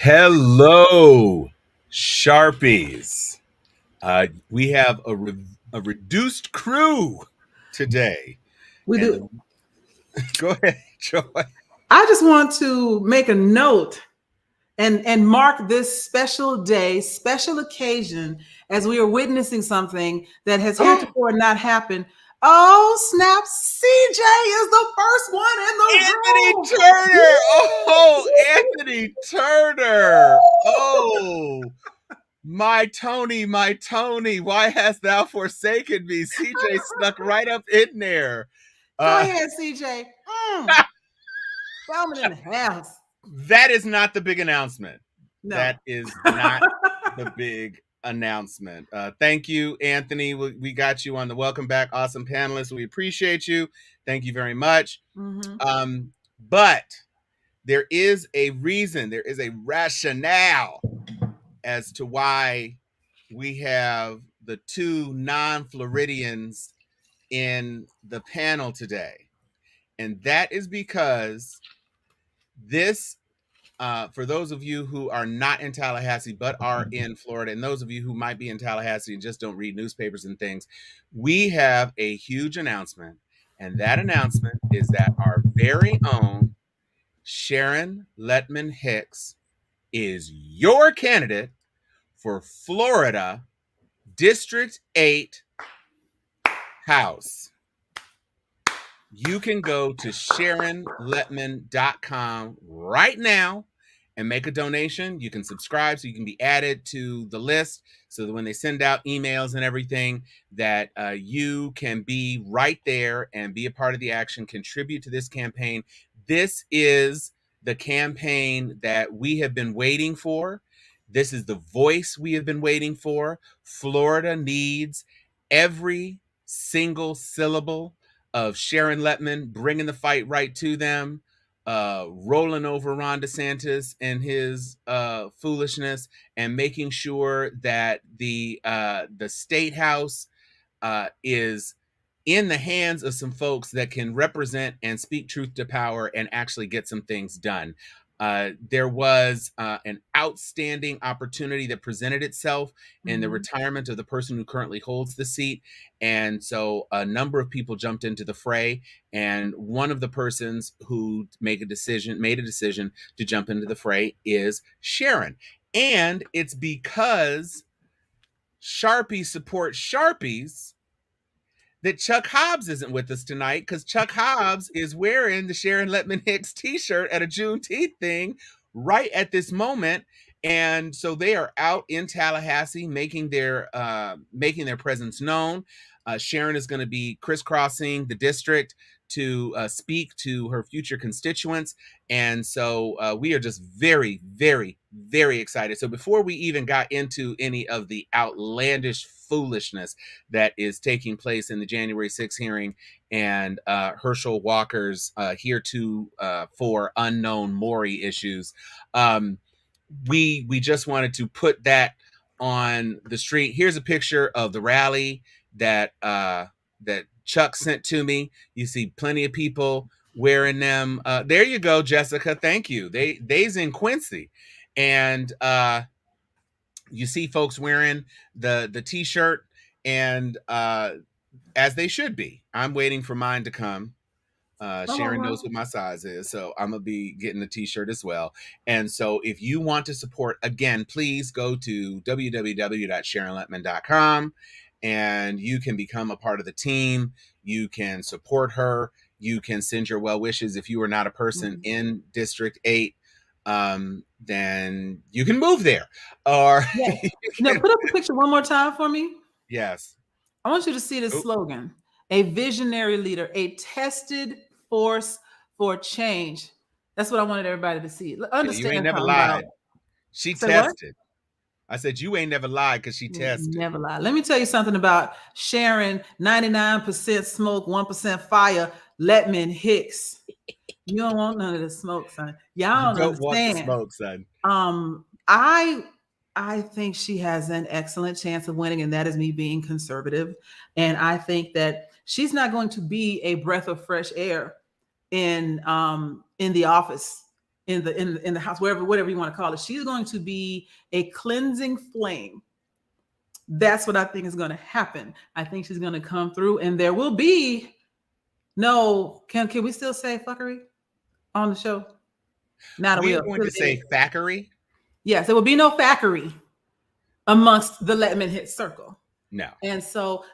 Hello, Sharpies. We have a reduced crew today. We And do. go ahead, Joy. I just want to make a note and mark this special day, special occasion, as we are witnessing something that has heretofore not happened. Oh, snap! CJ is the first Anthony one in the room. Turner. Oh, Anthony Turner. Oh, my Tony, my Tony. Why hast thou forsaken me? CJ snuck right up in there. Go Uh, ahead, CJ. Bowman in the house. that is not the big announcement. No. That is not the big announcement. Thank you, Anthony. We got you on the welcome back. Awesome panelists. We appreciate you. Thank you very much. But there is a reason, there is a rationale as to why we have the two non-Floridians in the panel today. And that is because this for those of you who are not in Tallahassee but are in Florida, and those of you who might be in Tallahassee and just don't read newspapers and things, we have a huge announcement. And that announcement is that our very own Sharon Letman Hicks is your candidate for Florida District 8 House. You can go to SharonLetman.com right now and make a donation. You can subscribe so you can be added to the list so that when they send out emails and everything that you can be right there and be a part of the action, contribute to this campaign. This is the campaign that we have been waiting for. This is the voice we have been waiting for. Florida needs every single syllable of Sharon Letman bringing the fight right to them, rolling over Ron DeSantis and his foolishness, and making sure that the state house is in the hands of some folks that can represent and speak truth to power and actually get some things done. There was an outstanding opportunity that presented itself in the retirement of the person who currently holds the seat. And so a number of people jumped into the fray. And one of the persons who made a decision to jump into the fray is Sharon. And it's because Sharpie supports Sharpies that Chuck Hobbs isn't with us tonight, because Chuck Hobbs is wearing the Sharon Letman Hicks t-shirt at a Juneteenth thing right at this moment. And so they are out in Tallahassee making their presence known. Sharon is going to be crisscrossing the district to speak to her future constituents. And so we are just very, very, very excited. So before we even got into any of the outlandish foolishness that is taking place in the January 6th hearing and Herschel Walker's for unknown Maury issues, we just wanted to put that on the street. Here's a picture of the rally that Chuck sent to me. You see plenty of people wearing them. There you go, Jessica. Thank you. They's in Quincy, and you see folks wearing the t-shirt, and as they should be. I'm waiting for mine to come. Sharon knows what my size is, so I'm gonna be getting the t-shirt as well. And so if you want to support, again, please go to www.sharonletman.com and you can become a part of the team. You can support her. You can send your well wishes. If you are not a person in District 8, then you can move there. Or Now put up the picture one more time for me. Yes. I want you to see this slogan: a visionary leader, a tested force for change. That's what I wanted everybody to see. Understand? You ain't never lied. She tested. I said, you ain't never lied because she tested. Never lied. Let me tell you something about Sharon, 99% smoke, 1% fire, Letman Hicks. You don't want none of the smoke, son. Y'all don't want the understand. smoke, son. I think she has an excellent chance of winning, and that is me being conservative. And I think that she's not going to be a breath of fresh air in the office. in the house, whatever you want to call it. She's going to be a cleansing flame. That's what I think is going to happen. I think she's going to come through, and there will be no. Can we still say fuckery on the show? Now that We we are are going to say factory. yes, there will be no factory amongst the Let Men Hit circle. No. And so,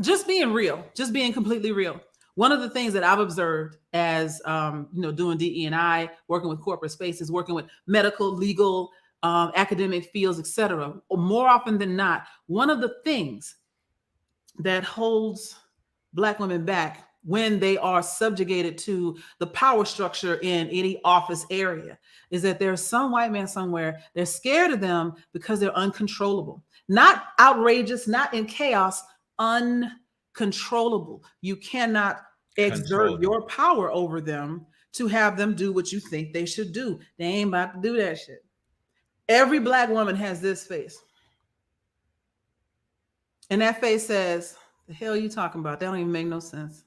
just being real, just being completely real. One of the things that I've observed as doing DE&I, working with corporate spaces, working with medical, legal, academic fields, etc. More often than not, one of the things that holds Black women back when they are subjugated to the power structure in any office area is that there's some white man somewhere, they're scared of them because they're uncontrollable. Not outrageous, not in chaos, uncontrollable. You cannot exert your power over them to have them do what you think they should do. They ain't about to do that shit. Every Black woman has this face. And that face says, the hell are you talking about? That don't even make no sense.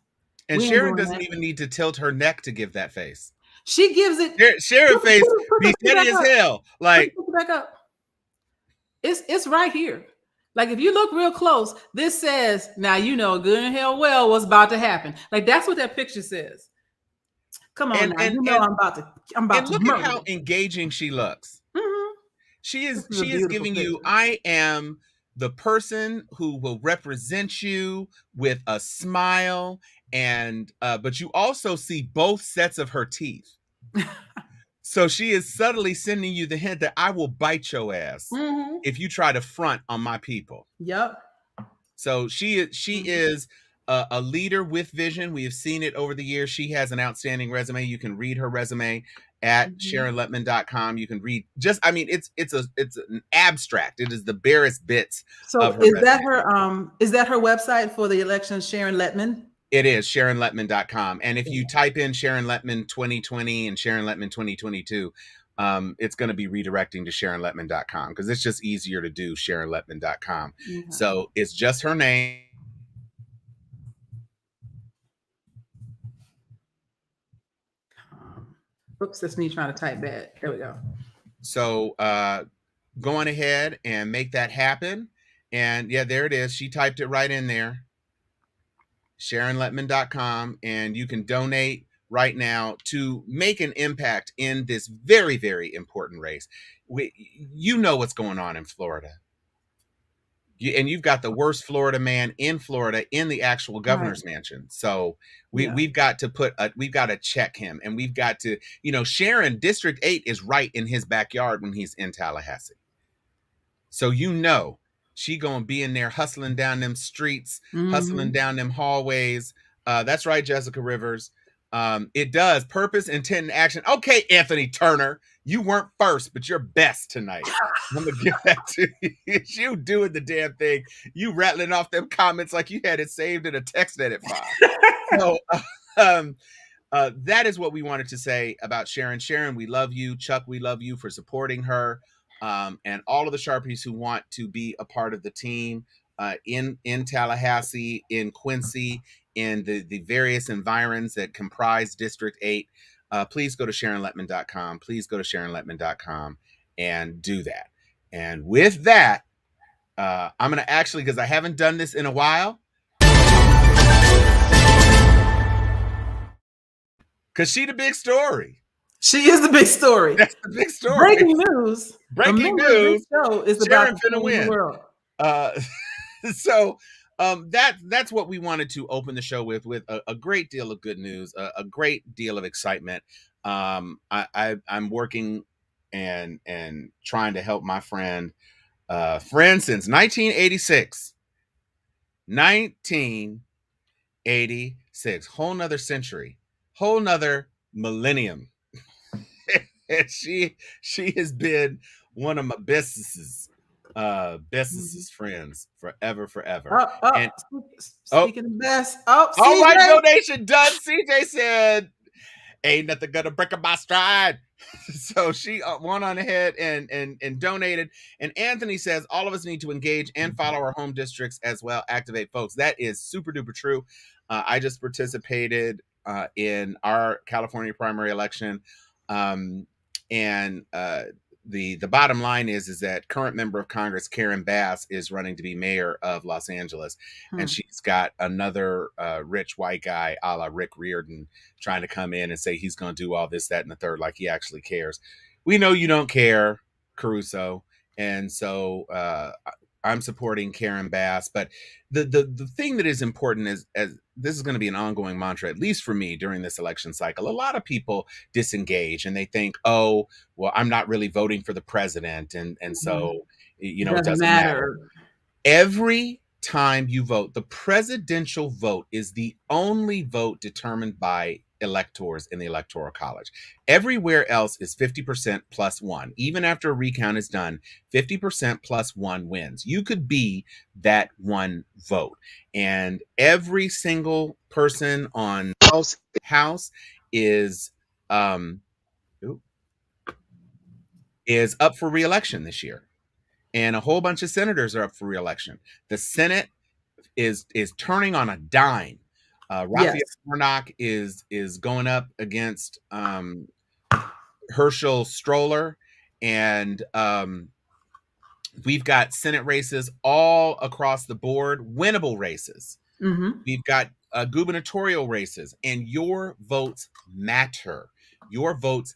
And Sharon doesn't even need to tilt her neck to give that face. She gives it. Sharon face be steady as hell. Like, back up. It's right here. Like, if you look real close, this says, now you know good and hell well what's about to happen. Like, that's what that picture says. Come on now. You know I'm about to look at how engaging she looks. Mm-hmm. She is giving you, I am the person who will represent you with a smile, and but you also see both sets of her teeth. So she is subtly sending you the hint that I will bite your ass if you try to front on my people. Yep. So she is a leader with vision. We have seen it over the years. She has an outstanding resume. You can read her resume at SharonLetman.com. You can read it's an abstract. It is the barest bits. So of her is resume. that her website for the election, Sharon Letman? It is SharonLetman.com. And if you type in Sharon Letman 2020 and Sharon Letman 2022, it's going to be redirecting to SharonLetman.com because it's just easier to do SharonLetman.com. Okay. So it's just her name. Oops, that's me trying to type bad. There we go. So go on ahead and make that happen. And yeah, there it is. She typed it right in there. SharonLetman.com, and you can donate right now to make an impact in this very, very important race. You know what's going on in Florida. And you've got the worst Florida man in Florida in the actual governor's mansion. So we've got to check him, and we've got to, Sharon, District 8 is right in his backyard when he's in Tallahassee. So she gonna be in there hustling down them streets, hustling down them hallways. That's right, Jessica Rivers. It does. Purpose, intent, and action. Okay, Anthony Turner, you weren't first, but you're best tonight. I'm gonna give that to you. You doing the damn thing. You rattling off them comments like you had it saved in a text edit file. So that is what we wanted to say about Sharon. Sharon, we love you. Chuck, we love you for supporting her. And all of the Sharpies who want to be a part of the team in Tallahassee, in Quincy, in the various environs that comprise District 8, please go to SharonLetman.com. Please go to SharonLetman.com and do that. And with that, I'm going to actually, because I haven't done this in a while, because she's the big story. She is the big story. That's the big story. Breaking news. Breaking news. Show is Sharon about to win. The world. So that's what we wanted to open the show with a great deal of good news, a great deal of excitement. I'm working and trying to help my friend since 1986. 1986, whole nother century, whole nother millennium. And she has been one of my bestest friends forever. And speaking of best, all right, donation done. CJ said, "Ain't nothing gonna break up my stride." So she went on ahead and donated. And Anthony says all of us need to engage and follow our home districts as well. Activate, folks. That is super duper true. I just participated in our California primary election. And the bottom line is that current member of Congress Karen Bass is running to be mayor of Los Angeles, and she's got another rich white guy, a la Rick Riordan, trying to come in and say he's going to do all this, that, and the third, like he actually cares. We know you don't care, Caruso, and so I'm supporting Karen Bass. But the thing that is important is, as this is going to be an ongoing mantra, at least for me during this election cycle, a lot of people disengage and they think, oh, well, I'm not really voting for the president, and so It it doesn't doesn't matter. matter. Every time you vote, the presidential vote is the only vote determined by electors in the Electoral College. Everywhere else is 50% plus one. Even after a recount is done, 50% plus one wins. You could be that one vote. And every single person on House is is up for re-election this year. And a whole bunch of senators are up for re-election. The Senate is turning on a dime. Raphael Warnock is going up against Herschel Stroller, and we've got Senate races all across the board, winnable races. We've got gubernatorial races, and your votes matter. Your votes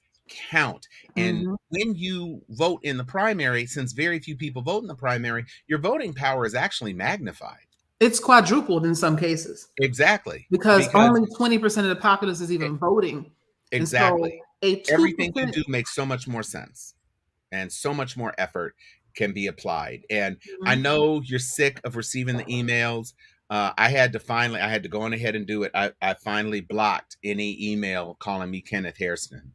count. And when you vote in the primary, since very few people vote in the primary, your voting power is actually magnified. It's quadrupled in some cases. Exactly. Because only 20% of the populace is even voting. Exactly. And so everything you do makes so much more sense, and so much more effort can be applied. And I know you're sick of receiving the emails. I had to go on ahead and do it. I finally blocked any email calling me Kenneth Hairston.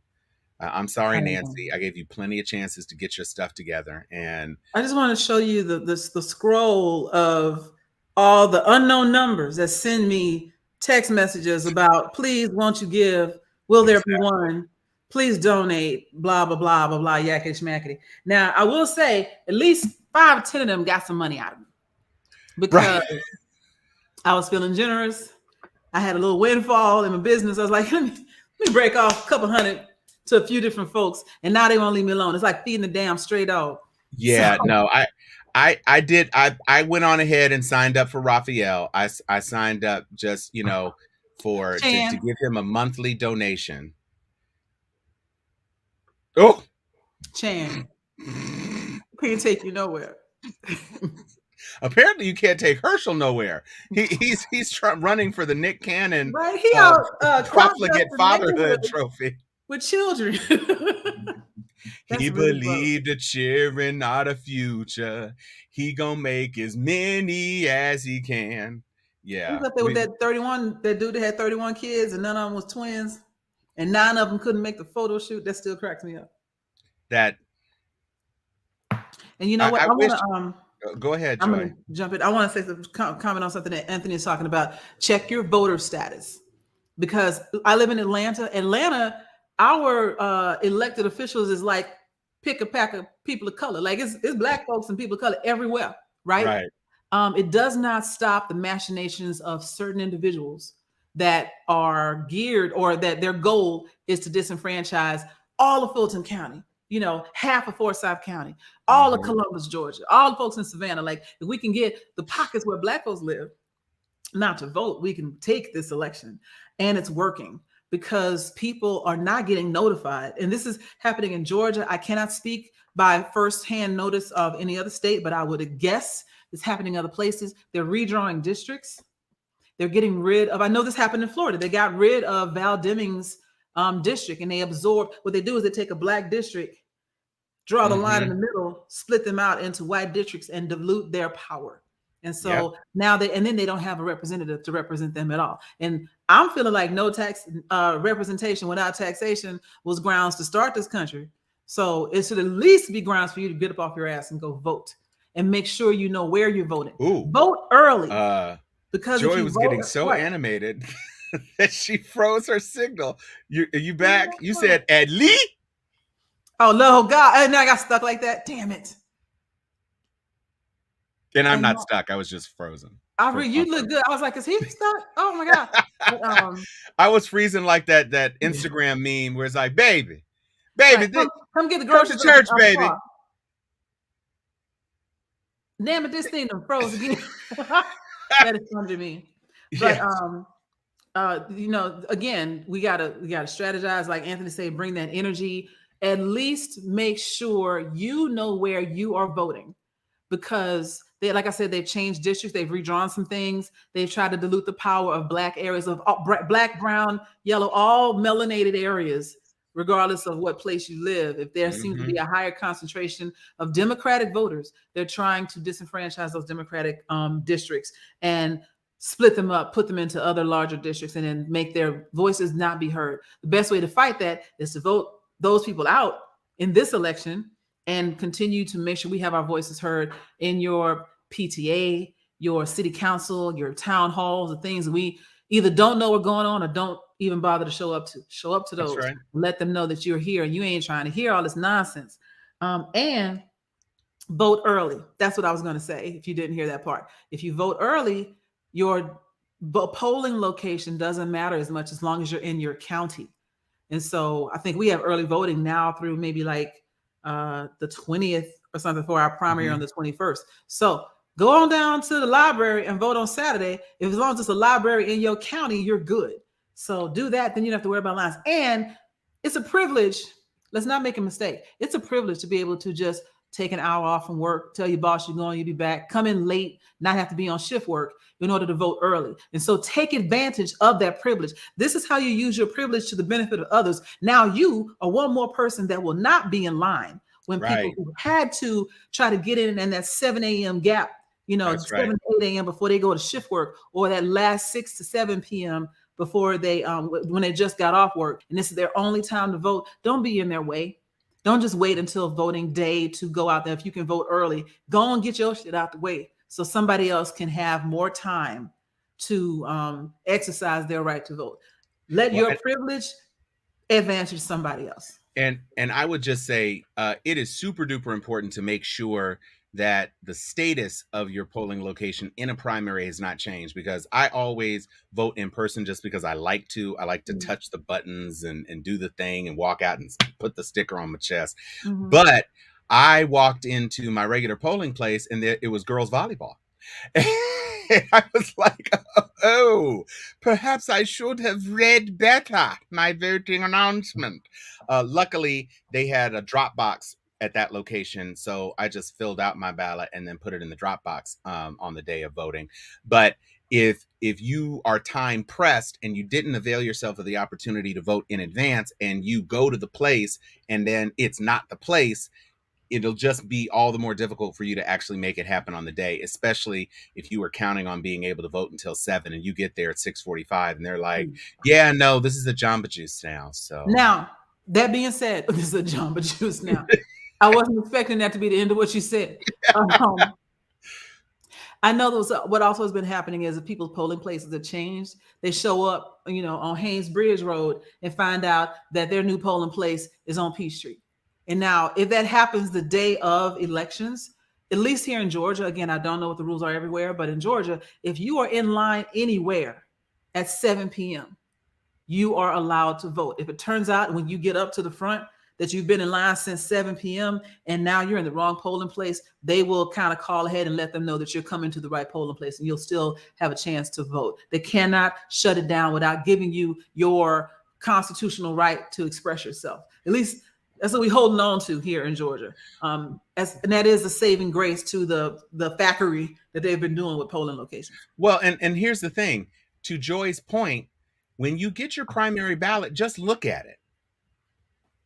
I'm sorry, Nancy. I gave you plenty of chances to get your stuff together, and I just want to show you the scroll of all the unknown numbers that send me text messages about, please, won't you give? Will there be one? Please donate. Blah blah blah blah blah. Yakety schmackety. Now I will say at least 5 or 10 of them got some money out of me because I was feeling generous. I had a little windfall in my business. I was like, let me break off a couple hundred to a few different folks, and now they won't leave me alone. It's like feeding a damn stray dog. Yeah, so. No, I did. I went on ahead and signed up for Raphael. I signed up just for to give him a monthly donation. Oh, Chan, can't take you nowhere. Apparently, you can't take Herschel nowhere. He's running for the Nick Cannon right. He profligate fatherhood trophy with children. He believed a cheering, not a future. He gonna make as many as he can. Yeah. Up there with that 31, that dude that had 31 kids and none of them was twins, and 9 of them couldn't make the photo shoot. That still cracks me up. That. And you know what? I want to go ahead, Joy. I'm gonna jump in. I want to say comment on something that Anthony is talking about. Check your voter status, because I live in Atlanta. Atlanta, our elected officials is like pick a pack of people of color. Like it's black folks and people of color everywhere, right? It does not stop the machinations of certain individuals that are geared, or that their goal is to disenfranchise all of Fulton County, half of Forsyth County, all of Columbus, Georgia, all the folks in Savannah. Like, if we can get the pockets where black folks live not to vote, we can take this election. And it's working because people are not getting notified. And this is happening in Georgia. I cannot speak by firsthand notice of any other state, but I would guess it's happening in other places. They're redrawing districts. They're getting rid of, I know this happened in Florida. They got rid of Val Deming's district, and they absorb. What they do is they take a black district, draw the line in the middle, split them out into white districts, and dilute their power. And so now then they don't have a representative to represent them at all. And I'm feeling like no tax representation without taxation was grounds to start this country. So it should at least be grounds for you to get up off your ass and go vote, and make sure you know where you're voting. Vote early. Because Joy was getting so animated that she froze her signal. Are you back? You said at least. Oh no, God! And I got stuck like that. Damn it! And I'm not stuck. I was just frozen. You look good. I was like, is he stuck? Oh my God! I was freezing like that Instagram meme where it's like, baby, baby. Come get the Come to groceries church, out the baby. car. Damn it, this thing done froze again. That is funny to me. But Yes, again, we gotta strategize, like Anthony said, bring that energy. At least make sure you know where you are voting, because they, like I said, they've changed districts, they've redrawn some things, they've tried to dilute the power of black areas, of black, brown, yellow, all melanated areas, regardless of what place you live. If there seems to be a higher concentration of Democratic voters, they're trying to disenfranchise those Democratic districts and split them up, put them into other larger districts, and then make their voices not be heard. The best way to fight that is to vote those people out in this election and continue to make sure we have our voices heard in your PTA, your city council, your town halls, the things that we either don't know what's going on or don't even bother to show up to. Show up to that's those. right. Let them know that you're here and you ain't trying to hear all this nonsense. And vote early. That's what I was going to say. If you didn't hear that part, if you vote early, your polling location doesn't matter as much as long as you're in your county. And so I think we have early voting now through maybe like the 20th or something for our primary on the 21st. So go on down to the library and vote on Saturday. If as long as it's a library in your county, you're good. So do that, then you don't have to worry about lines. And it's a privilege. Let's not make a mistake. It's a privilege to be able to just take an hour off from work, tell your boss you're going, you'll be back, come in late, not have to be on shift work in order to vote early. And so take advantage of that privilege. This is how you use your privilege to the benefit of others. Now you are one more person that will not be in line when people Right. who had to try to get in that 7 a.m. gap, That's 7 right. to 8 a.m. before they go to shift work, or that last 6 to 7 p.m. before they when they just got off work and this is their only time to vote. Don't be in their way. Don't just wait until voting day to go out there. If you can vote early, go and get your shit out the way so somebody else can have more time to exercise their right to vote. Let Well, your privilege advantage somebody else. and I would just say it is super duper important to make sure that the status of your polling location in a primary has not changed, because I always vote in person just because I like to. I like to touch the buttons and do the thing and walk out and put the sticker on my chest. But I walked into my regular polling place and it was girls volleyball. And I was like, oh, perhaps I should have read better my voting announcement. Luckily, they had a drop box at that location, so I just filled out my ballot and then put it in the drop box on the day of voting. But if you are time pressed and you didn't avail yourself of the opportunity to vote in advance and you go to the place and then it's not the place, it'll just be all the more difficult for you to actually make it happen on the day, especially if you were counting on being able to vote until 7 and you get there at 6:45 and they're like, yeah, no, this is a Jamba Juice now. So Now, that being said, this is a Jamba Juice now. I wasn't expecting that to be the end of what you said. I know what also has been happening is that people's polling places have changed. They show up, on Haynes Bridge Road and find out that their new polling place is on Peachtree. And now, if that happens the day of elections, at least here in Georgia, again, I don't know what the rules are everywhere, but in Georgia, if you are in line anywhere at 7 p.m., you are allowed to vote. If it turns out when you get up to the front that you've been in line since 7 p.m. and now you're in the wrong polling place, they will kind of call ahead and let them know that you're coming to the right polling place and you'll still have a chance to vote. They cannot shut it down without giving you your constitutional right to express yourself. At least that's what we're holding on to here in Georgia. And that is the saving grace to the thackeray that they've been doing with polling locations. Well, and here's the thing, to Joy's point, when you get your primary ballot, just look at it.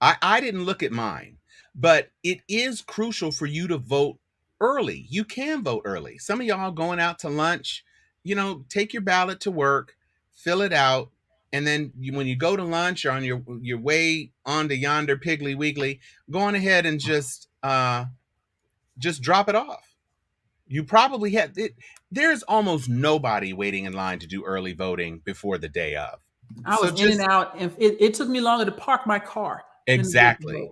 I didn't look at mine, but it is crucial for you to vote early. You can vote early. Some of y'all going out to lunch, take your ballot to work, fill it out, and then when you go to lunch or on your way on to yonder Piggly Wiggly, go on ahead and just drop it off. You probably have it. There's almost nobody waiting in line to do early voting before the day of. I was in and out, and it took me longer to park my car. Exactly.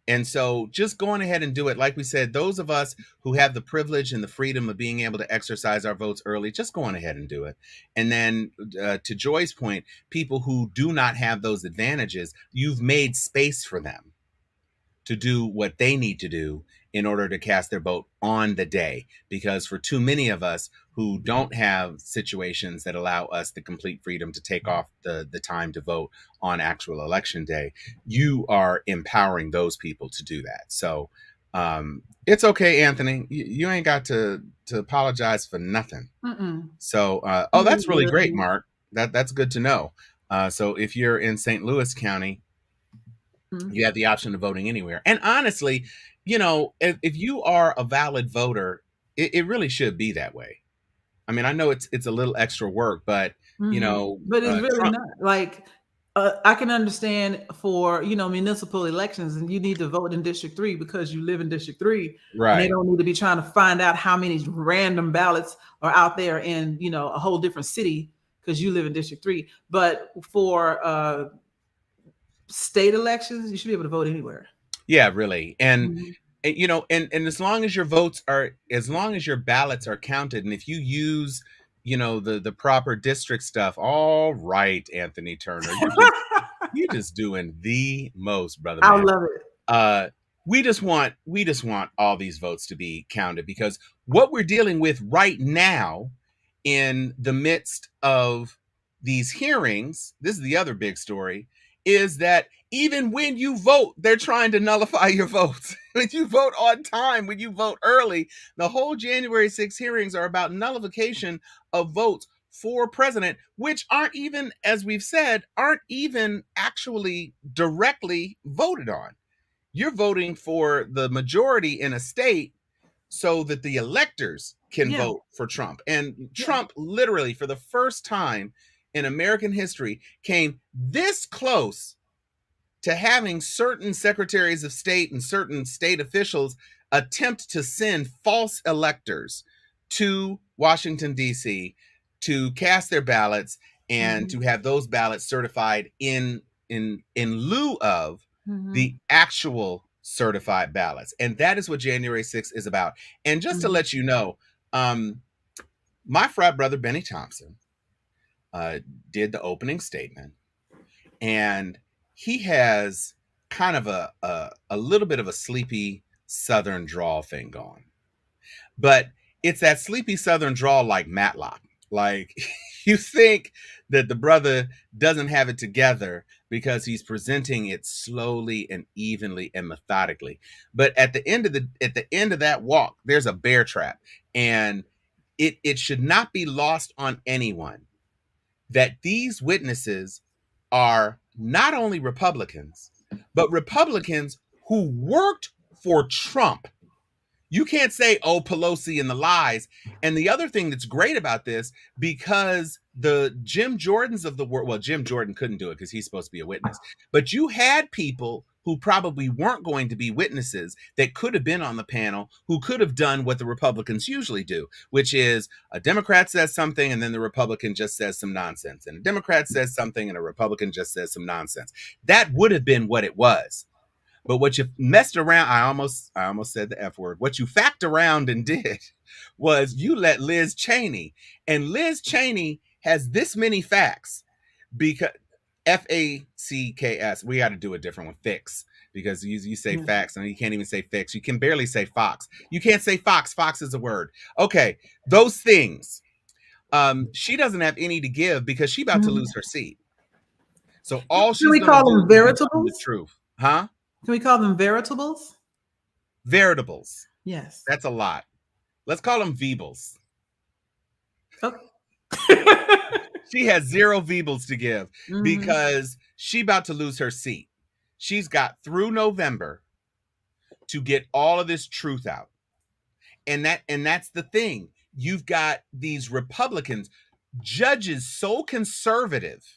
And so just going ahead and do it. Like we said, those of us who have the privilege and the freedom of being able to exercise our votes early, just go on ahead and do it. And then to Joy's point, people who do not have those advantages, you've made space for them. to do what they need to do in order to cast their vote on the day. Because for too many of us who don't have situations that allow us the complete freedom to take off the time to vote on actual election day, you are empowering those people to do that. So it's okay, Anthony. You ain't got to apologize for nothing. Mm-mm. So, that's really great, Mark. That's good to know. So if you're in St. Louis County, you have the option of voting anywhere. And honestly, if you are a valid voter, it really should be that way. I mean, I know it's a little extra work, but but it's really Trump, not. Like, I can understand for municipal elections, and you need to vote in District 3 because you live in District 3, and they right? don't need to be trying to find out how many random ballots are out there in a whole different city because you live in District 3. But for state elections, you should be able to vote anywhere. Yeah, really. And Mhm. and as long as as long as your ballots are counted, and if you use the proper district stuff, all right, Anthony Turner, you're just doing the most, brother I man. love it. We just want all these votes to be counted, because what we're dealing with right now in the midst of these hearings, this is the other big story, is that even when you vote, they're trying to nullify your votes. When you vote on time, when you vote early, the whole January 6th hearings are about nullification of votes for president, which aren't even, as we've said, aren't even actually directly voted on. You're voting for the majority in a state so that the electors can Yeah, vote for Trump. And yeah. Trump, literally, for the first time in American history, came this close to having certain secretaries of state and certain state officials attempt to send false electors to Washington, D.C. to cast their ballots and Mhm. to have those ballots certified in lieu of the Mhm. actual certified ballots. And that is what January 6th is about. And just to Mhm. let you know, my frat brother Benny Thompson uh, did the opening statement, and he has kind of a little bit of a sleepy southern drawl thing going. But it's that sleepy southern drawl like Matlock. Like, you think that the brother doesn't have it together because he's presenting it slowly and evenly and methodically. But at the end of that walk, there's a bear trap. And it should not be lost on anyone that these witnesses are not only Republicans, but Republicans who worked for Trump. You can't say, oh, Pelosi and the lies. And the other thing that's great about this, because the Jim Jordans of the world, well, Jim Jordan couldn't do it because he's supposed to be a witness, but you had people who probably weren't going to be witnesses that could have been on the panel, who could have done what the Republicans usually do, which is a Democrat says something and then the Republican just says some nonsense. And a Democrat says something and a Republican just says some nonsense. That would have been what it was. But what you messed around, I almost said the F word. What you fact around and did was you let Liz Cheney, and Liz Cheney has this many facts, because FACKS. We got to do a different one, fix, because you say Yeah. facts and you can't even say fix. You can barely say fox. You can't say fox. Fox is a word. Okay, those things. She doesn't have any to give because she's about to Mhm. lose her seat. So all Can she's we gonna call do them is be telling the veritables? truth, huh? Can we call them veritables? Veritables. Yes. That's a lot. Let's call them Veebles. Oh. She has zero Veebles to give Mhm. because she about to lose her seat. She's got through November to get all of this truth out. And that's the thing. You've got these Republicans, judges so conservative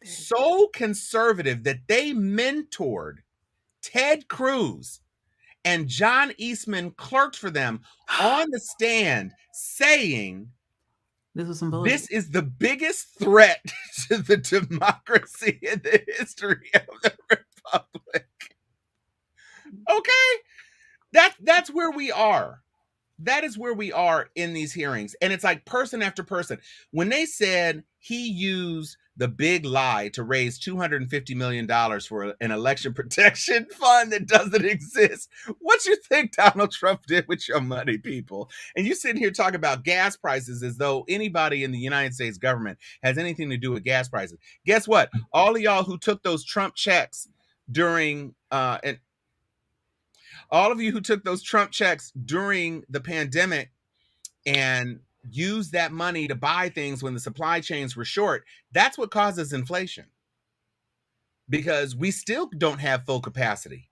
that they mentored Ted Cruz, and John Eastman clerked for them on the stand saying This was some bullshit. this is the biggest threat to the democracy in the history of the republic. Okay? That's where we are. that is where we are in these hearings. And it's like person after person. When they said he used the big lie to raise $250 million for an election protection fund that doesn't exist, what you think Donald Trump did with your money, people? And you sitting here talking about gas prices as though anybody in the United States government has anything to do with gas prices. Guess what? All of y'all who took those Trump checks during and all of you who took those Trump checks during the pandemic and used that money to buy things when the supply chains were short, that's what causes inflation. Because we still don't have full capacity.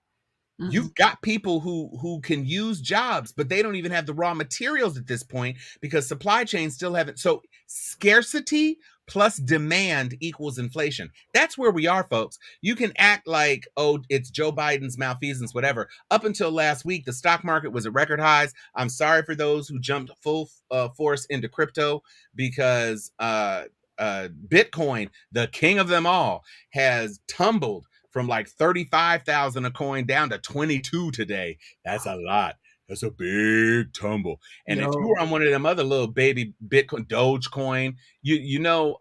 Mhm. You've got people who can use jobs, but they don't even have the raw materials at this point because supply chains still haven't. So scarcity plus demand equals inflation. That's where we are, folks. You can act like, oh, it's Joe Biden's malfeasance, whatever. Up until last week, the stock market was at record highs. I'm sorry for those who jumped full force into crypto because Bitcoin, the king of them all, has tumbled from like 35,000 a coin down to 22 today. That's a lot. That's a big tumble. And if you were on one of them other little baby Bitcoin, Dogecoin, you know,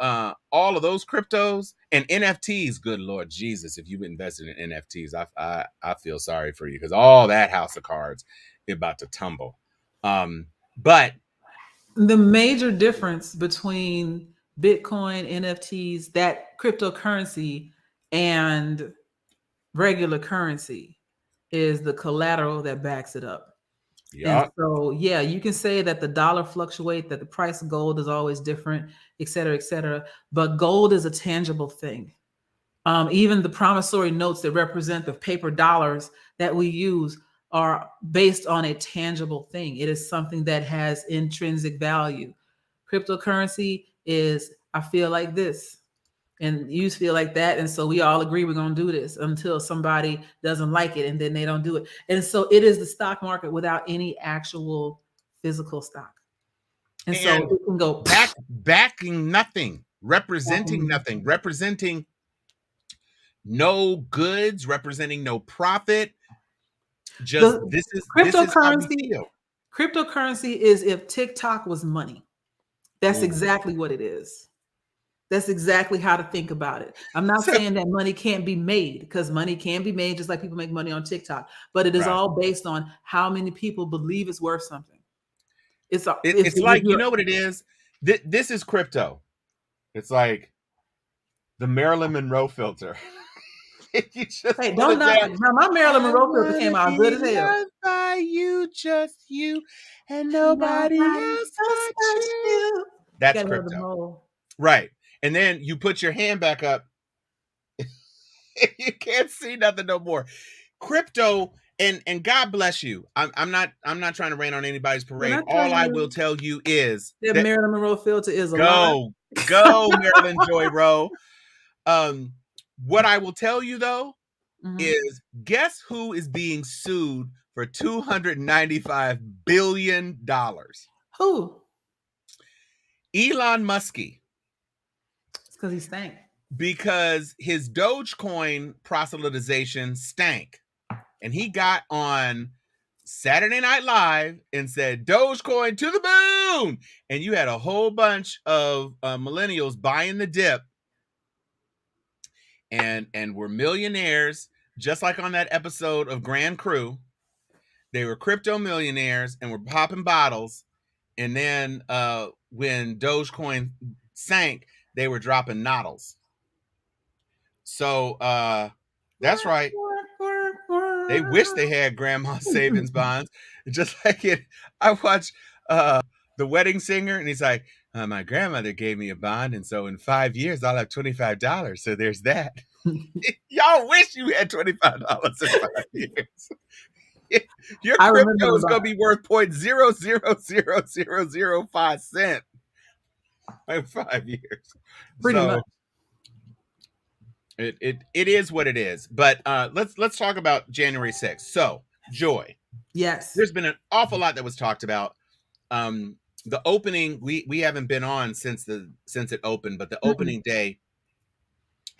all of those cryptos and NFTs, good Lord Jesus, if you invested in NFTs, I feel sorry for you because all that house of cards is about to tumble. But the major difference between Bitcoin, NFTs, that cryptocurrency, and regular currency is the collateral that backs it up. yeah, And so, yeah, you can say that the dollar fluctuate, that the price of gold is always different, et cetera, et cetera. But gold is a tangible thing. Even the promissory notes that represent the paper dollars that we use are based on a tangible thing. It is something that has intrinsic value. Cryptocurrency is, I feel like this, and you feel like that. And so we all agree we're going to do this until somebody doesn't like it and then they don't do it. And so it is the stock market without any actual physical stock. And so it can go backing nothing, representing nothing, representing no goods, representing no profit. Just this is how we feel. Cryptocurrency is if TikTok was money. That's exactly what it is. That's exactly how to think about it. I'm not saying that money can't be made, because money can be made just like people make money on TikTok, but it is all based on how many people believe it's worth something. It's like, you know what it is? This is crypto. It's like the Marilyn Monroe filter. You just hey, don't knock it. Now, my Marilyn Monroe filter came out good as hell. By you, just you, and nobody else but you. That's crypto. Right. And then you put your hand back up. You can't see nothing no more. Crypto, and God bless you. I'm not trying to rain on anybody's parade. All I will tell you is that Marilyn Monroe filter is a go Marilyn Joy Rowe. What I will tell you though is, guess who is being sued for $295 billion? Who? Elon Muskie. It's because he stank. Because his Dogecoin proselytization stank. And he got on Saturday Night Live and said, Dogecoin to the moon. And you had a whole bunch of millennials buying the dip and were millionaires, just like on that episode of Grand Crew. They were crypto millionaires and were popping bottles. And then when Dogecoin sank, they were dropping noddles. So that's right. They wish they had grandma's savings bonds. Just like it. I watched The Wedding Singer, and he's like, my grandmother gave me a bond, and so in 5 years, I'll have $25. So there's that. Y'all wish you had $25 in 5 years. Your crypto is going to be worth 0.000005 cents in 5 years. Pretty much. It is what it is. But let's talk about January 6th. So, Joy. Yes. There's been an awful lot that was talked about. The opening, we haven't been on since it opened, but the opening day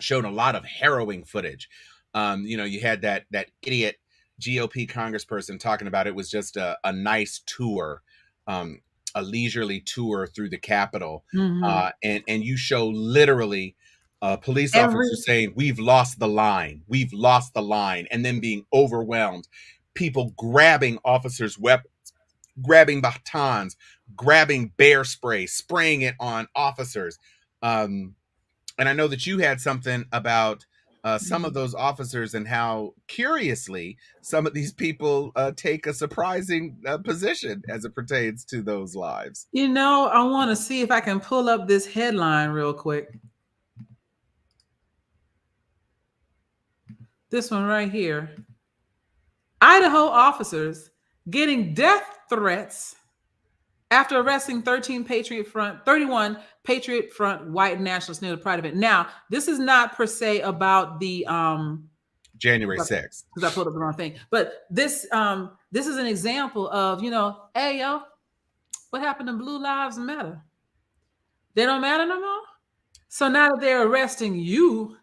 showed a lot of harrowing footage. You had that idiot GOP congressperson talking about it was just a nice tour a leisurely tour through the Capitol, Mm-hmm. and you show literally police Every officers saying, "We've lost the line, we've lost the line," and then being overwhelmed, people grabbing officers' weapons, grabbing batons, grabbing bear spray, spraying it on officers. And I know that you had something about some of those officers and how curiously some of these people take a surprising position as it pertains to those lives. I want to see if I can pull up this headline real quick. This one right here. Idaho officers getting death threats after arresting 31 Patriot Front white nationalists near the Pride event. Now, this is not per se about the January 6th. because I pulled up the wrong thing. But this is an example of, hey yo, what happened to Blue Lives Matter? They don't matter no more. So now that they're arresting you,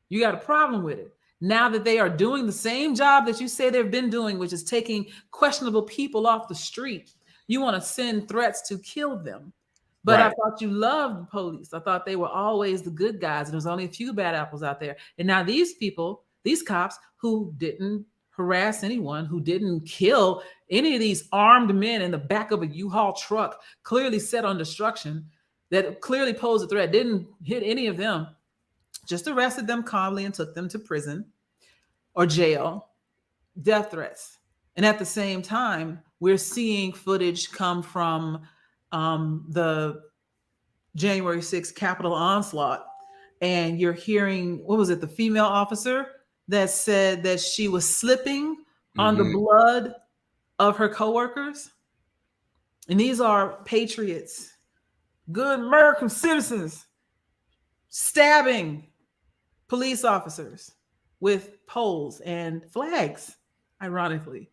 you got a problem with it. Now that they are doing the same job that you say they've been doing, which is taking questionable people off the street, you want to send threats to kill them. But right. I thought you loved the police. I thought they were always the good guys, and there's only a few bad apples out there. And now these people, these cops who didn't harass anyone, who didn't kill any of these armed men in the back of a U-Haul truck, clearly set on destruction, that clearly posed a threat, didn't hit any of them, just arrested them calmly and took them to prison or jail, death threats. And at the same time, we're seeing footage come from the January 6th Capitol onslaught. And you're hearing, what was it, the female officer that said that she was slipping on the blood of her coworkers. And these are patriots, good American citizens, stabbing police officers with poles and flags, ironically,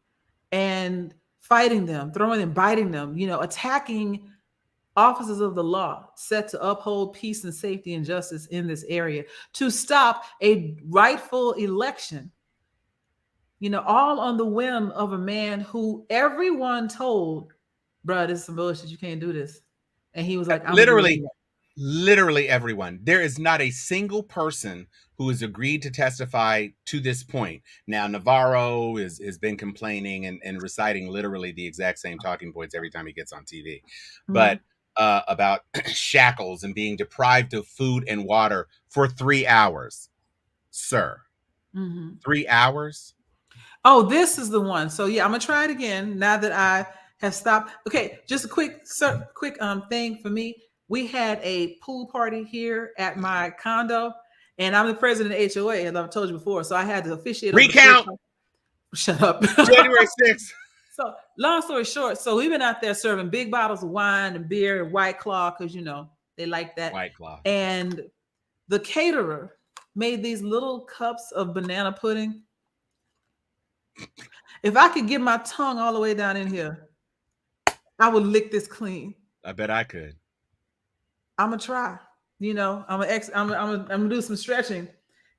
and fighting them, throwing them, biting them, attacking officers of the law set to uphold peace and safety and justice in this area, to stop a rightful election, all on the whim of a man who everyone told, bruh, this is some bullshit, you can't do this. And he was like, I'm literally everyone. There is not a single person who has agreed to testify to this point. Now, Navarro has been complaining and reciting literally the exact same talking points every time he gets on TV. But about shackles and being deprived of food and water for 3 hours. Sir, 3 hours? Oh, this is the one. So yeah, I'm gonna try it again now that I have stopped. Okay, just a quick thing for me. We had a pool party here at my condo, and I'm the president of HOA, as I've told you before. So I had to officiate. Recount. Shut up. January 6th. So long story short, so we've been out there serving big bottles of wine and beer and White Claw, because they like that. White Claw. And the caterer made these little cups of banana pudding. If I could get my tongue all the way down in here, I would lick this clean. I bet I could. I'm gonna try. I'm gonna do some stretching,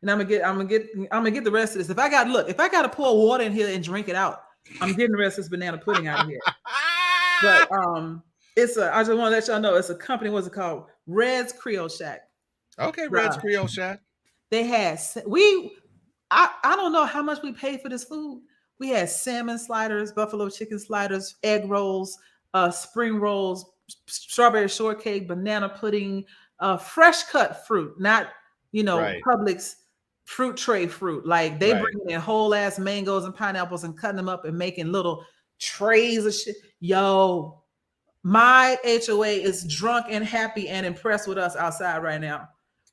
and I'm gonna get the rest of this. If I got to pour water in here and drink it out, I'm getting the rest of this banana pudding out of here. But I just want to let y'all know, it's a company. What's it called? Red's Creole Shack. Okay, Red's Creole Shack. They had I don't know how much we paid for this food. We had salmon sliders, buffalo chicken sliders, egg rolls, spring rolls, strawberry shortcake, banana pudding, fresh cut fruit, not Publix fruit tray fruit. Like they bring in whole ass mangoes and pineapples and cutting them up and making little trays of shit. Yo, my HOA is drunk and happy and impressed with us outside right now.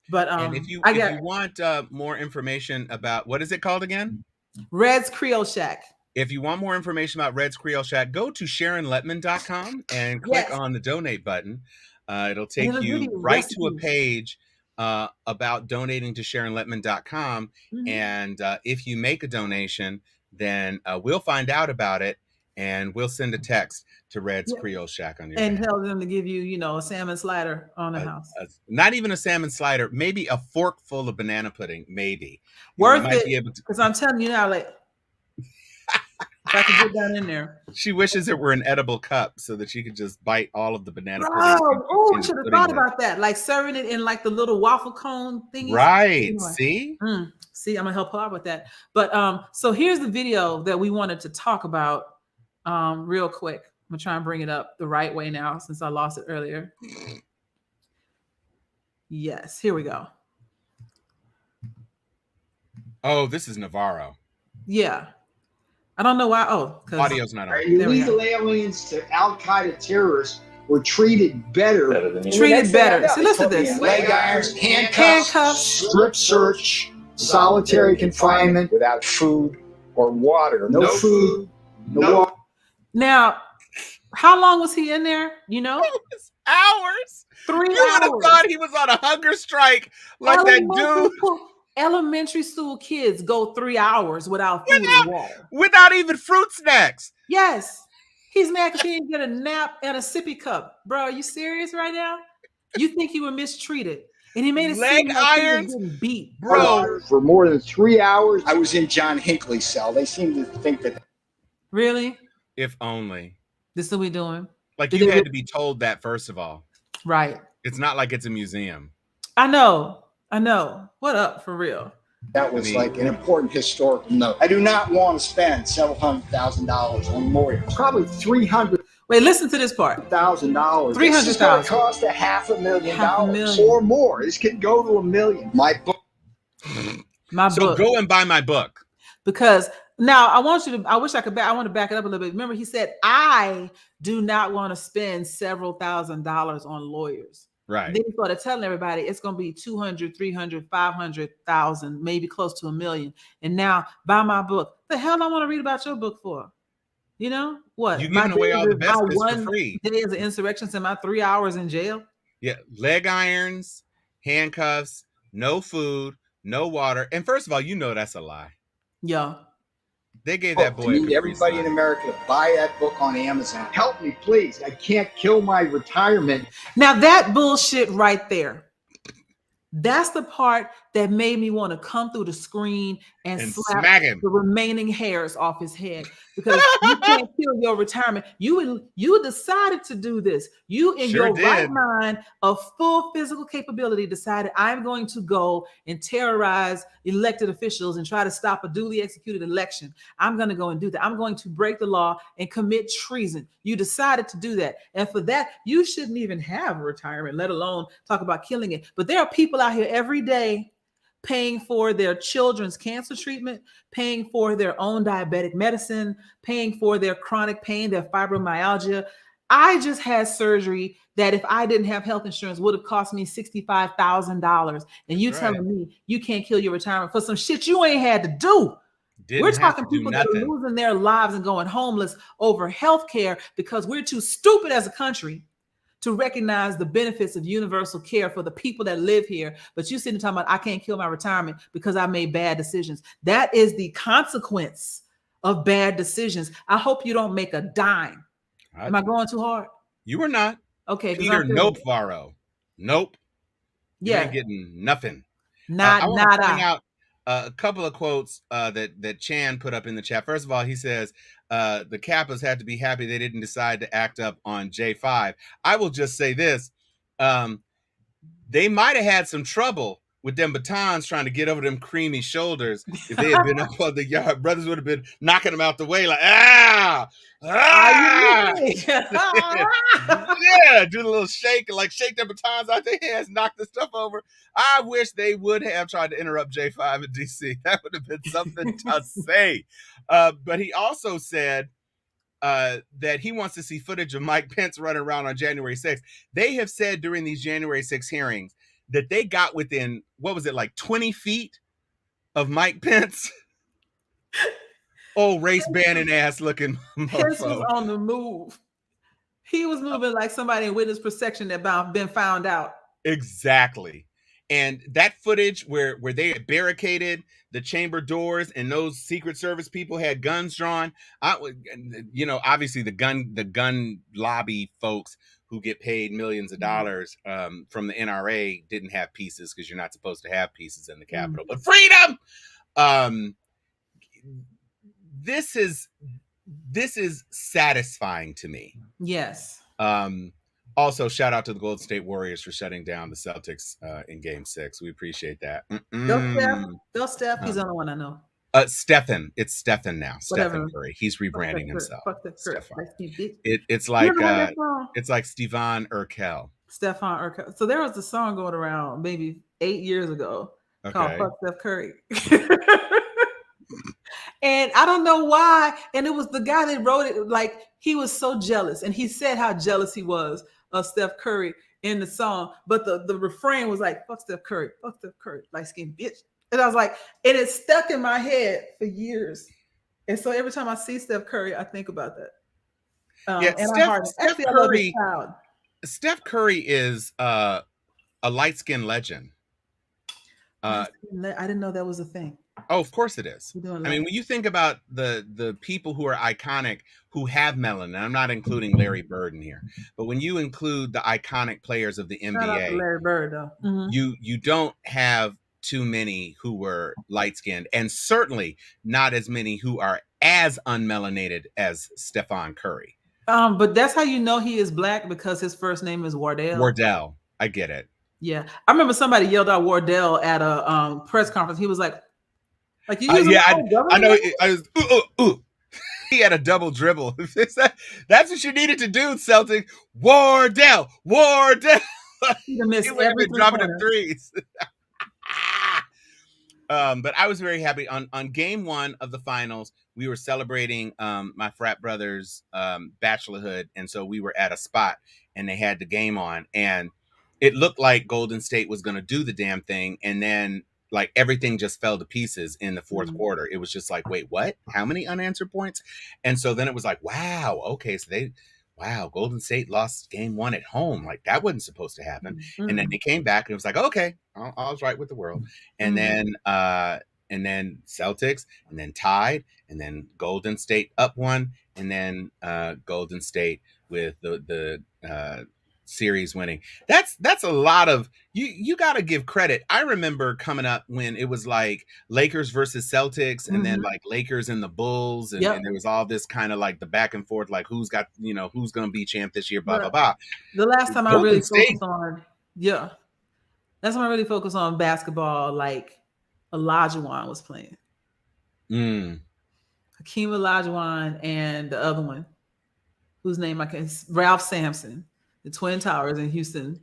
But and if you want more information about, what is it called again? Red's Creole Shack. If you want more information about Red's Creole Shack, go to SharonLetman.com and click on the donate button. It'll take you right to a page about donating to SharonLetman.com. And if you make a donation, then we'll find out about it, and we'll send a text to Red's Creole Shack on your and tell them to give you, a salmon slider on the house. Not even a salmon slider, maybe a fork full of banana pudding, maybe. Worth it, because I'm telling you now, like, if I could get down in there. She wishes it were an edible cup so that she could just bite all of the banana Bro, pudding. oh, I should have thought about that. Like serving it in like the little waffle cone thingies. Right. See? See, I'm gonna help her out with that. But so here's the video that we wanted to talk about real quick. I'm gonna try and bring it up the right way now since I lost it earlier. Yes, here we go. Oh, this is Navarro. Yeah. I don't know why. Oh, because audio's not on. Illegal aliens to Al Qaeda terrorists were treated better than treated better. So listen to this: leg irons, handcuffs, strip search, solitary confinement without food or water. No food, no water. Now, how long was he in there? You know, hours. 3 You hours. would have thought he was on a hunger strike, like that dude. Elementary school kids go 3 hours without food or water. Without even fruit snacks. Yes. He's mad because he didn't get a nap and a sippy cup. Bro, are you serious right now? You think he was mistreated. And he made it seem like he was getting beat. Bro. For more than 3 hours, I was in John Hinckley's cell. They seem to think that. Really? If only. This is what we doing. Like you had to be told that, first of all. Right. It's not like it's a museum. I know. What up, for real? That was like an important historical note. I do not want to spend several $100,000 on lawyers. Probably $300,000. Wait, listen to this part. $300,000. This is going to cost $500,000 or more. This could go to $1 million. My book. So go and buy my book. Because now I want you to. I wish I could. I want to back it up a little bit. Remember, he said, "I do not want to spend several $1,000s on lawyers." Right. Then he started telling everybody it's going to be 200, 300, 500,000, maybe close to $1 million. And now buy my book. The hell I want to read about your book for? You know what? You're giving away all the best bits for free. Day as an insurrection to my 3 hours in jail. Yeah, leg irons, handcuffs, no food, no water. And first of all, you know that's a lie. Yeah. They gave that boy. I need everybody in America to buy that book on Amazon. Help me, please. I can't kill my retirement. Now that bullshit right there. That's the part that made me want to come through the screen and slap him. The remaining hairs off his head, because you can't kill your retirement. You decided to do this. You in your right mind of full physical capability decided, I'm going to go and terrorize elected officials and try to stop a duly executed election. I'm going to go and do that. I'm going to break the law and commit treason. You decided to do that. And for that, you shouldn't even have a retirement, let alone talk about killing it. But there are people out here every day paying for their children's cancer treatment, paying for their own diabetic medicine, paying for their chronic pain, their fibromyalgia. I just had surgery that if I didn't have health insurance would have cost me $65,000. And you telling me you can't kill your retirement for some shit you ain't had to do. We're talking people that are losing their lives and going homeless over health care because we're too stupid as a country to recognize the benefits of universal care for the people that live here. But you sitting talking about, I can't kill my retirement because I made bad decisions. That is the consequence of bad decisions. I hope you don't make a dime. Am I going too hard? You are not. Okay. Peter, nope, Varro. Nope. You Yeah. ain't getting nothing. I want to point out a couple of quotes that Chan put up in the chat. First of all, he says, the Kappas had to be happy they didn't decide to act up on J5. I will just say this. They might have had some trouble with them batons trying to get over them creamy shoulders. If they had been up on the yard, brothers would have been knocking them out the way like, yeah, do a little shake, like shake their batons out their hands, knock the stuff over. I wish they would have tried to interrupt J5 in DC. That would have been something to say. But he also said that he wants to see footage of Mike Pence running around on January 6th. They have said during these January 6th hearings that they got within, what was it, like 20 feet of Mike Pence? Old race banning ass looking mofo. Pence was on the move. He was moving like somebody in witness protection that been found out. Exactly. And that footage where they had barricaded the chamber doors and those Secret Service people had guns drawn, obviously the gun lobby folks who get paid millions of dollars from the NRA didn't have pieces, because you're not supposed to have pieces in the Capitol. But freedom! this is satisfying to me. Yes. Also, shout out to the Golden State Warriors for shutting down the Celtics in Game 6. We appreciate that. Go Steph. Go Steph. He's the only one I know. Stephen. It's Stephen now. Whatever. Stephen Curry. He's rebranding himself. Fuck the Curry. It's like Stevan Urkel. Stephon Urkel. So there was a song going around maybe 8 years ago called "Fuck Steph Curry." And I don't know why. And it was the guy that wrote it. Like, he was so jealous, and he said how jealous he was of Steph Curry in the song. But the refrain was like, "Fuck Steph Curry, fuck Steph Curry, light skinned bitch." And I was like, and it stuck in my head for years. And so every time I see Steph Curry, I think about that. Steph Curry is a light skinned legend. I didn't know that was a thing. Oh, of course it is. I mean, when you think about the people who are iconic, who have melanin, and I'm not including Larry Bird in here, but when you include the iconic players of the NBA, Larry Bird, though. Mm-hmm. you don't have too many who were light-skinned, and certainly not as many who are as unmelanated as Stephon Curry. But that's how you know he is black, because his first name is Wardell. Wardell, I get it. Yeah, I remember somebody yelled out Wardell at a press conference. He was like you I know. I was He had a double dribble. That's what you needed to do, Celtic. Wardell. He missed every dropping of threes. But I was very happy on game 1 of the finals. We were celebrating my frat brother's bachelorhood, and so we were at a spot, and they had the game on, and it looked like Golden State was going to do the damn thing, and then like everything just fell to pieces in the fourth quarter. It was just like, wait, what? How many unanswered points? And so then it was like, wow, okay, so Golden State lost game 1 at home. Like, that wasn't supposed to happen. Mm-hmm. And then they came back, and it was like, okay, I was right with the world. And then Celtics, and then tied, and then Golden State up 1, and then Golden State with the series winning. That's a lot of you got to give credit. I remember coming up when it was like Lakers versus Celtics, and then like Lakers and the Bulls, and there was all this kind of like the back and forth, like who's got, who's going to be champ this year, blah blah blah. The last time I really focused on basketball, like Olajuwon was playing. Hakeem Olajuwon and the other one, whose name Ralph Sampson. The Twin Towers in Houston,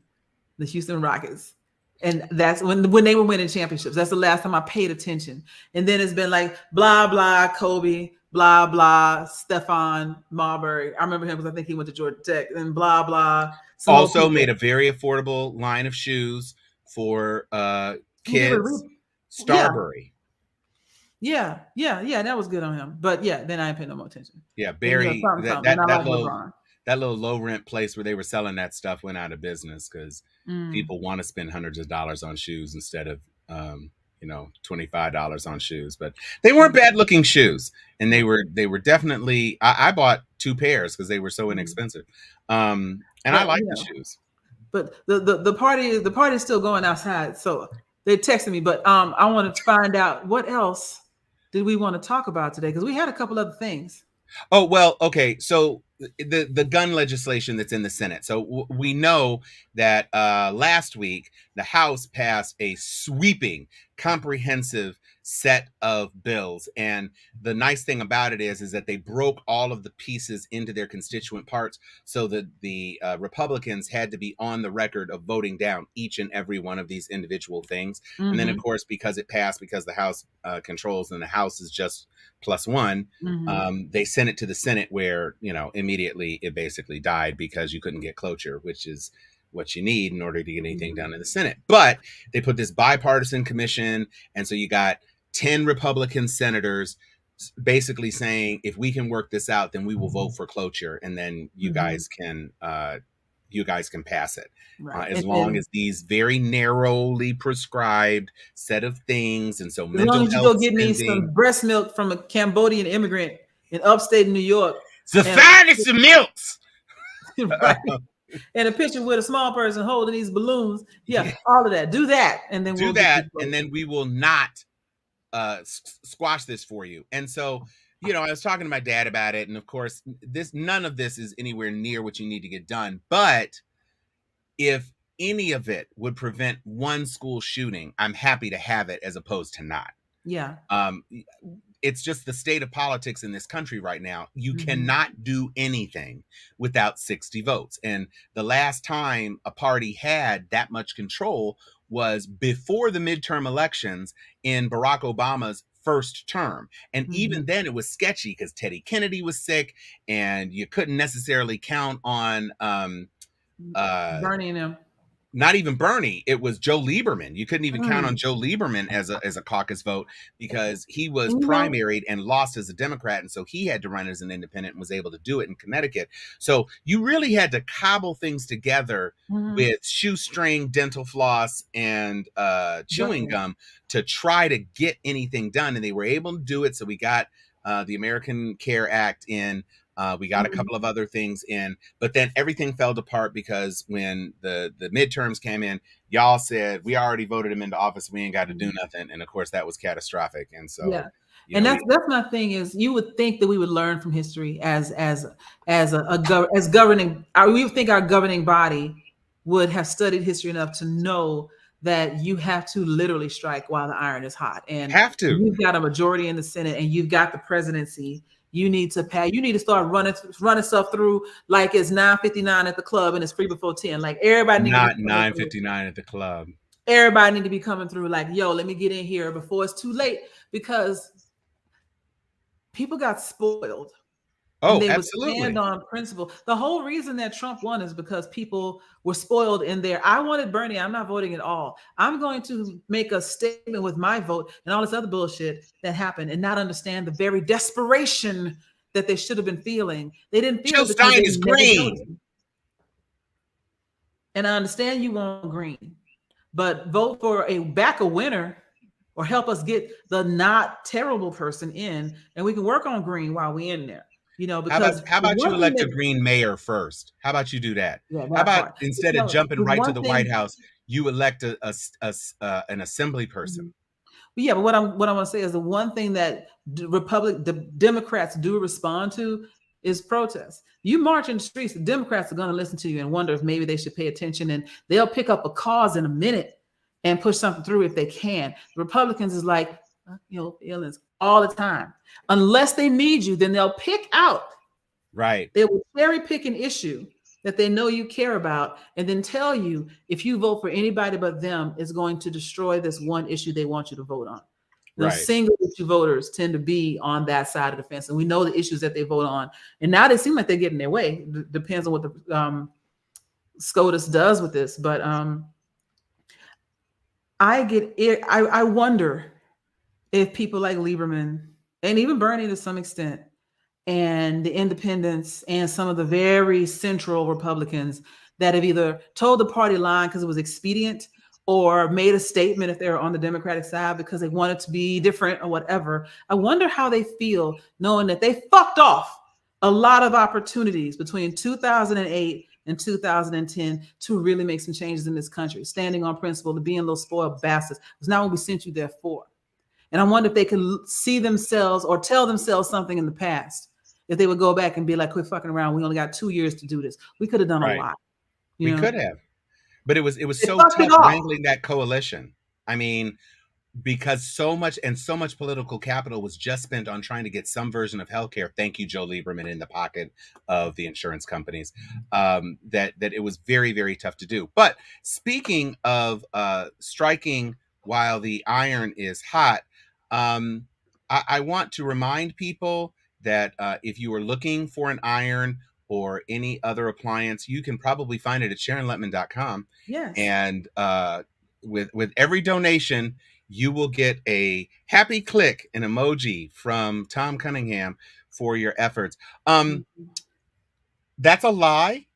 the Houston Rockets. And that's when they were winning championships. That's the last time I paid attention. And then it's been like blah, blah, Kobe, blah, blah, Stephon Marbury. I remember him because I think he went to Georgia Tech, and blah, blah. Also made a very affordable line of shoes for kids. Starbury. Yeah, that was good on him. But yeah, then I didn't pay no more attention. Yeah, Barry, that little low rent place where they were selling that stuff went out of business because people want to spend hundreds of dollars on shoes instead of, $25 on shoes. But they weren't bad looking shoes. And they were definitely, I bought 2 pairs because they were so inexpensive. And I like the shoes. But the party is still going outside. So they texted me, but I want to find out what else did we want to talk about today? Because we had a couple other things. Oh, well, okay. So the gun legislation that's in the Senate. So we know that last week, the House passed a sweeping, comprehensive set of bills. And the nice thing about it is that they broke all of the pieces into their constituent parts so that the Republicans had to be on the record of voting down each and every one of these individual things. And then, of course, because it passed, because the House controls and the House is just +1, they sent it to the Senate where, immediately it basically died because you couldn't get cloture, which is what you need in order to get anything done in the Senate. But they put this bipartisan commission. And so you got 10 Republican senators basically saying, if we can work this out, then we will vote for cloture. And then you guys can pass it. Right. As long as these very narrowly prescribed set of things. And so as long as you go get me some breast milk from a Cambodian immigrant in upstate New York. The finest of milks. Right. And a picture with a small person holding these balloons. Yeah, all of that. Do that. And then then we will not squash this for you. And so, I was talking to my dad about it, and of course, none of this is anywhere near what you need to get done. But if any of it would prevent one school shooting, I'm happy to have it as opposed to not. Yeah. It's just the state of politics in this country right now. You Mhm. cannot do anything without 60 votes. And the last time a party had that much control was before the midterm elections in Barack Obama's first term. And even then it was sketchy because Teddy Kennedy was sick and you couldn't necessarily count on Bernie and them. not even Bernie, it was Joe Lieberman. You couldn't even count on Joe Lieberman as a caucus vote because he was primaried and lost as a Democrat. And so he had to run as an independent and was able to do it in Connecticut. So you really had to cobble things together with shoestring, dental floss, and chewing gum to try to get anything done. And they were able to do it. So we got the American Care Act in. We got a couple of other things in, but then everything fell apart because when the midterms came in, y'all said we already voted him into office. We ain't got to do nothing, and of course that was catastrophic. And so, yeah, and that's my thing is you would think that we would learn from history as governing. We would think our governing body would have studied history enough to know that you have to literally strike while the iron is hot, and have to. You've got a majority in the Senate, and you've got the presidency. You need to pay. You need to start running stuff through like it's 9:59 at the club and it's 3 before 10. Like everybody not 9:59 at the club. Everybody need to be coming through. Like, yo, let me get in here before it's too late because people got spoiled. Oh, they absolutely. Would stand on principle. The whole reason that Trump won is because people were spoiled in there. I wanted Bernie. I'm not voting at all. I'm going to make a statement with my vote and all this other bullshit that happened and not understand the very desperation that they should have been feeling. They didn't feel Joe Stein is green. And I understand you want green, but vote for back a winner or help us get the not terrible person in and we can work on green while we're in there. Because how about you elect a green mayor first? How about you do that? Yeah, how about instead of jumping right to the White House, you elect an assembly person? Yeah, but what I want to say is the one thing that the Democrats do respond to is protest. You march in the streets, the Democrats are going to listen to you and wonder if maybe they should pay attention, and they'll pick up a cause in a minute and push something through if they can. The Republicans is like, feelings all the time. Unless they need you, then they'll pick out. Right. They will cherry pick an issue that they know you care about and then tell you if you vote for anybody but them, it's going to destroy this one issue they want you to vote on. The single issue voters tend to be on that side of the fence. And we know the issues that they vote on. And now they seem like they're getting their way. Depends on what the SCOTUS does with this. But I wonder if people like Lieberman and even Bernie to some extent and the independents and some of the very central Republicans that have either told the party line because it was expedient or made a statement if they're on the Democratic side because they wanted to be different or whatever. I wonder how they feel knowing that they fucked off a lot of opportunities between 2008 and 2010 to really make some changes in this country, standing on principle, to being little spoiled bastards. It's not what we sent you there for. And I wonder if they could see themselves or tell themselves something in the past. If they would go back and be like, quit fucking around. We only got 2 years to do this. We could have done a lot. We could have. But it was so tough wrangling that coalition. I mean, because so much political capital was just spent on trying to get some version of healthcare. Thank you, Joe Lieberman, in the pocket of the insurance companies. That it was very, very tough to do. But speaking of striking while the iron is hot, I want to remind people that if you are looking for an iron or any other appliance, you can probably find it at SharonLetman.com. Yes. And with every donation, you will get a happy click, an emoji from Tom Cunningham for your efforts. That's a lie,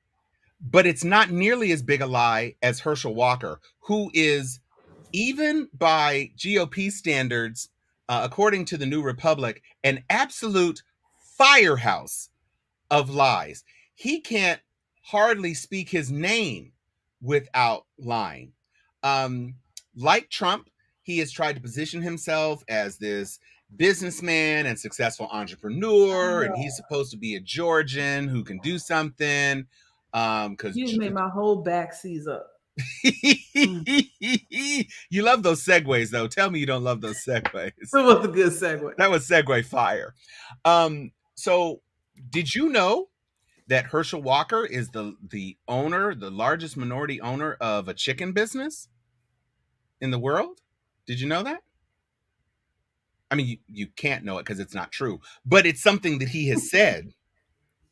but it's not nearly as big a lie as Herschel Walker, who is, even by GOP standards, according to the New Republic, an absolute firehouse of lies. He can't hardly speak his name without lying. Like Trump, he has tried to position himself as this businessman and successful entrepreneur, and he's supposed to be a Georgian who can do something. Because You made my whole back seize up. You love those segues, though. Tell me you don't love those segues. That was a good segue. That was segue fire. So did you know that Herschel Walker is the owner, the largest minority owner of a chicken business in the world? Did you know that? I mean, you can't know it because it's not true, but it's something that he has said.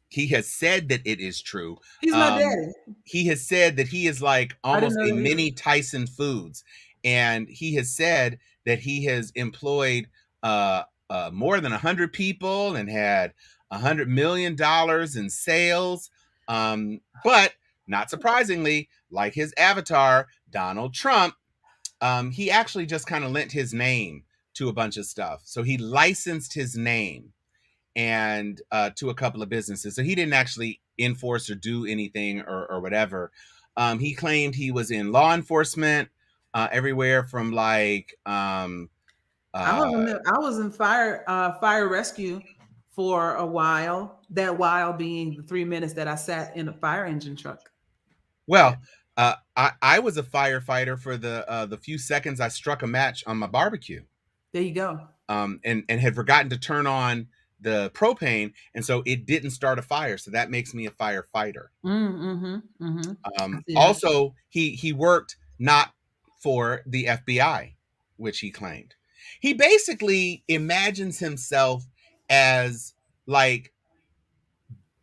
He has said that it is true. He's my daddy. He has said that he is like almost a that mini Tyson Foods. And he has said that he has employed more than 100 people and had $100 million in sales. But not surprisingly, like his avatar, Donald Trump, he actually just kind of lent his name to a bunch of stuff. So he licensed his name and to a couple of businesses. So he didn't actually enforce or do anything or whatever. He claimed he was in law enforcement everywhere from like I was in fire rescue for a while. That while being the 3 minutes that I sat in a fire engine truck. Well, I was a firefighter for the few seconds I struck a match on my barbecue. There you go. And had forgotten to turn on the propane, and so it didn't start a fire. So that makes me a firefighter. Also, he worked not for the FBI, which he claimed. He basically imagines himself as like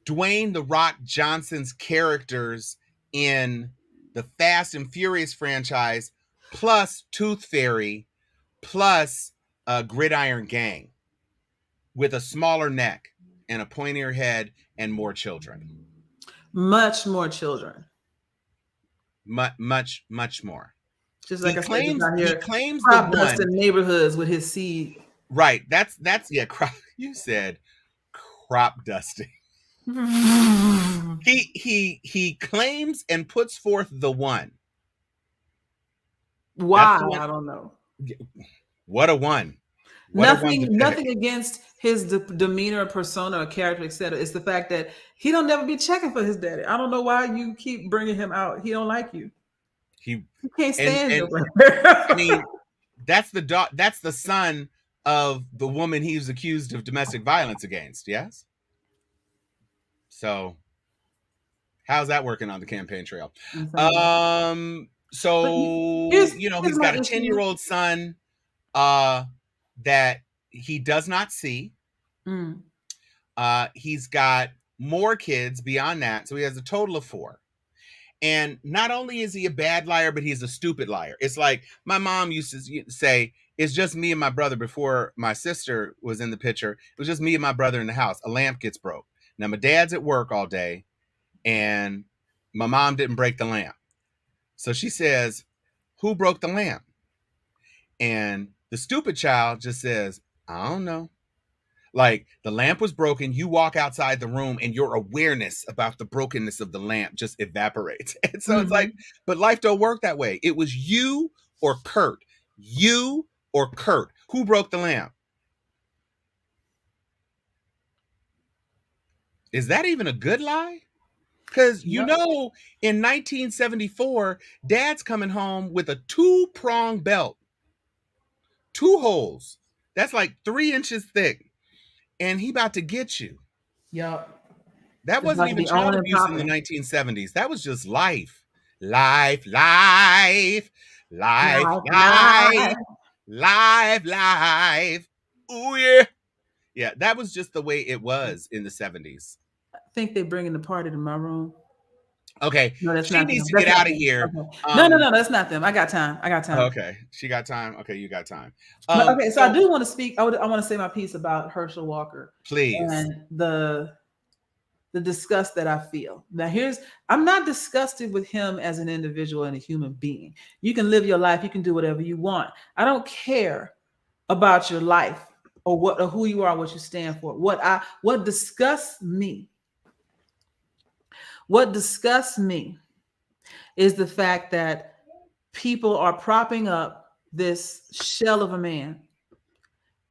Dwayne "The Rock" Johnson's characters in the Fast and Furious franchise, plus Tooth Fairy, plus Gridiron Gang, with a smaller neck and a pointier head and more children. Much more children. Much more. Just like he claims crop dust in neighborhoods with his seed. Right. That's you said crop dusting. He claims and puts forth the one. Why? I don't know. What a one. Nothing against his demeanor, persona, or character, etc. It's the fact that he don't never be checking for his daddy. I don't know why you keep bringing him out. He don't like you. He can't stand you. I mean, that's the son of the woman he was accused of domestic violence against. Yes. So, how's that working on the campaign trail? So he's got a 10-year-old son that he does not see. He's got more kids beyond that, so he has a total of 4. And not only is he a bad liar, but he's a stupid liar. It's like my mom used to say, it's just me and my brother. Before my sister was in the picture, it was just me and my brother in the house. A lamp gets broke. Now my dad's at work all day, and my mom didn't break the lamp. So she says, who broke the lamp? And the stupid child just says, I don't know. Like, the lamp was broken. You walk outside the room and your awareness about the brokenness of the lamp just evaporates. And so it's like, but life don't work that way. It was you or Kurt. You or Kurt. Who broke the lamp? Is that even a good lie? Because, in 1974, Dad's coming home with a 2-prong belt. 2 holes. That's like 3 inches thick. And he about to get you. Yep. That wasn't even child abuse in the 1970s. That was just life. Life. Ooh, yeah. Yeah, that was just the way it was in the 70s. I think they're bringing the party to my room. Okay. No, that's she not needs them. to get out of here. Okay. No, that's not them. I got time. Okay. She got time. Okay, you got time. So I do want to speak. I want to say my piece about Herschel Walker. Please. And the disgust that I feel. Now I'm not disgusted with him as an individual and a human being. You can live your life. You can do whatever you want. I don't care about your life or who you are, what you stand for. What disgusts me is the fact that people are propping up this shell of a man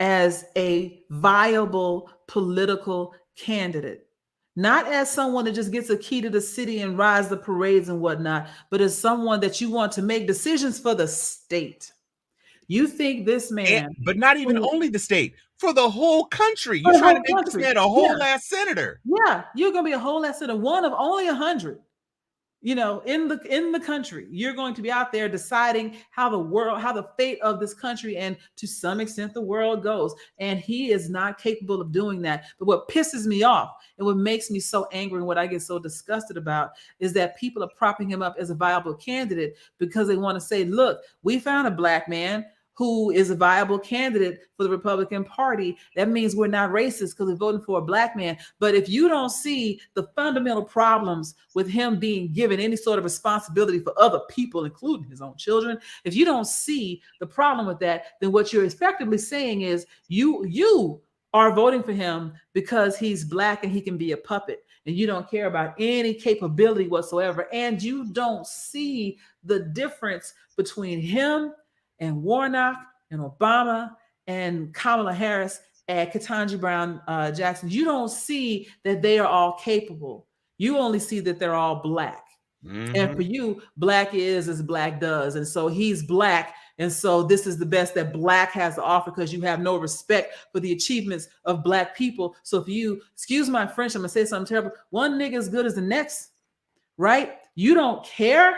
as a viable political candidate. Not as someone that just gets a key to the city and rides the parades and whatnot, but as someone that you want to make decisions for the state. You think this man, but not even only the state, for the whole country. for You the trying to whole make this country, man a whole ass senator. yeah, you're gonna be a whole ass senator, one of only 100. In the country, you're going to be out there deciding how the fate of this country and to some extent the world goes. And he is not capable of doing that. But what pisses me off and what makes me so angry and what I get so disgusted about is that people are propping him up as a viable candidate because they want to say, look, we found a black man who is a viable candidate for the Republican Party. That means we're not racist because we're voting for a black man. But if you don't see the fundamental problems with him being given any sort of responsibility for other people, including his own children, if you don't see the problem with that, then what you're effectively saying is you are voting for him because he's black and he can be a puppet, and you don't care about any capability whatsoever. And you don't see the difference between him and Warnock and Obama and Kamala Harris and Ketanji Brown Jackson. You don't see that they are all capable. You only see that they're all black. Mm-hmm. And for you, black is as black does. And so he's black. And so this is the best that black has to offer because you have no respect for the achievements of black people. So if you, excuse my French, I'm going to say something terrible. One nigga as good as the next, right? You don't care.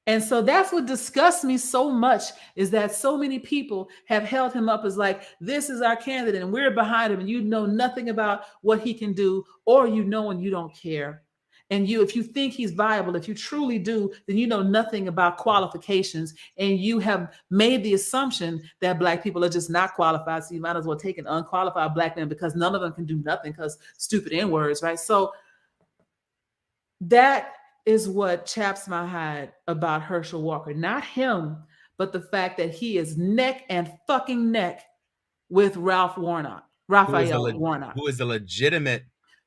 And so that's what disgusts me so much, is that so many people have held him up as like, this is our candidate and we're behind him, and you know nothing about what he can do, or you know and you don't care. And if you think he's viable, if you truly do, then you know nothing about qualifications, and you have made the assumption that black people are just not qualified. So you might as well take an unqualified black man because none of them can do nothing because stupid N-words, right? So that is what chaps my hide about Herschel Walker. Not him, but the fact that he is neck and fucking neck with Raphael Warnock, who is a legitimate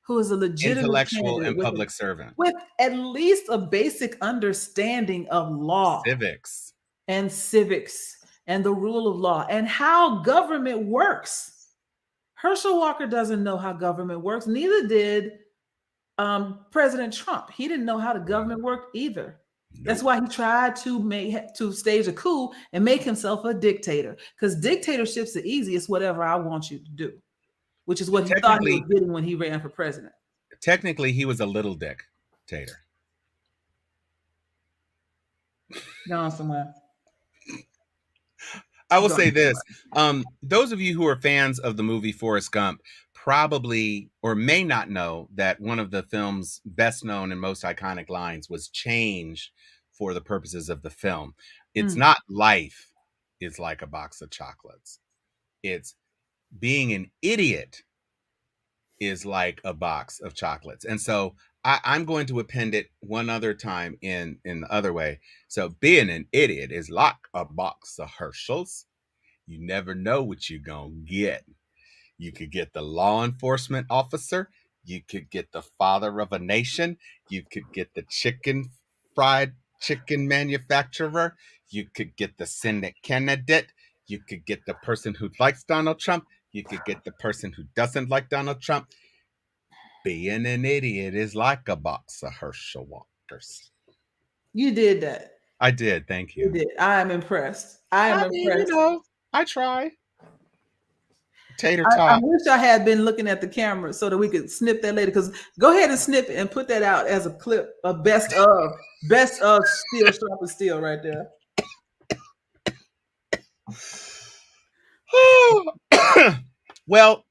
intellectual and public servant with at least a basic understanding of law, civics and the rule of law and how government works. Herschel Walker doesn't know how government works. Neither did President Trump. He didn't know how the government worked either. Nope. That's why he tried to stage a coup and make himself a dictator, because dictatorship's the easiest whatever I want you to do, which is what he thought he was getting when he ran for president. Technically, he was a little dictator. Gone somewhere. I will say this. Those of you who are fans of the movie Forrest Gump probably or may not know that one of the film's best known and most iconic lines was changed for the purposes of the film. It's not life is like a box of chocolates. It's being an idiot is like a box of chocolates. And so I'm going to append it one other time in the other way. So being an idiot is like a box of Herschels. You never know what you're going to get. You could get the law enforcement officer. You could get the father of a nation. You could get the fried chicken manufacturer. You could get the Senate candidate. You could get the person who likes Donald Trump. You could get the person who doesn't like Donald Trump. Being an idiot is like a box of Herschel Walkers. You did that. I did. Thank you. You did. I am impressed. I am impressed. I try. Tater tot. I wish I had been looking at the camera so that we could snip that later. Because go ahead and snip it and put that out as a clip, a best of Steel Sharpie Steel right there. Well,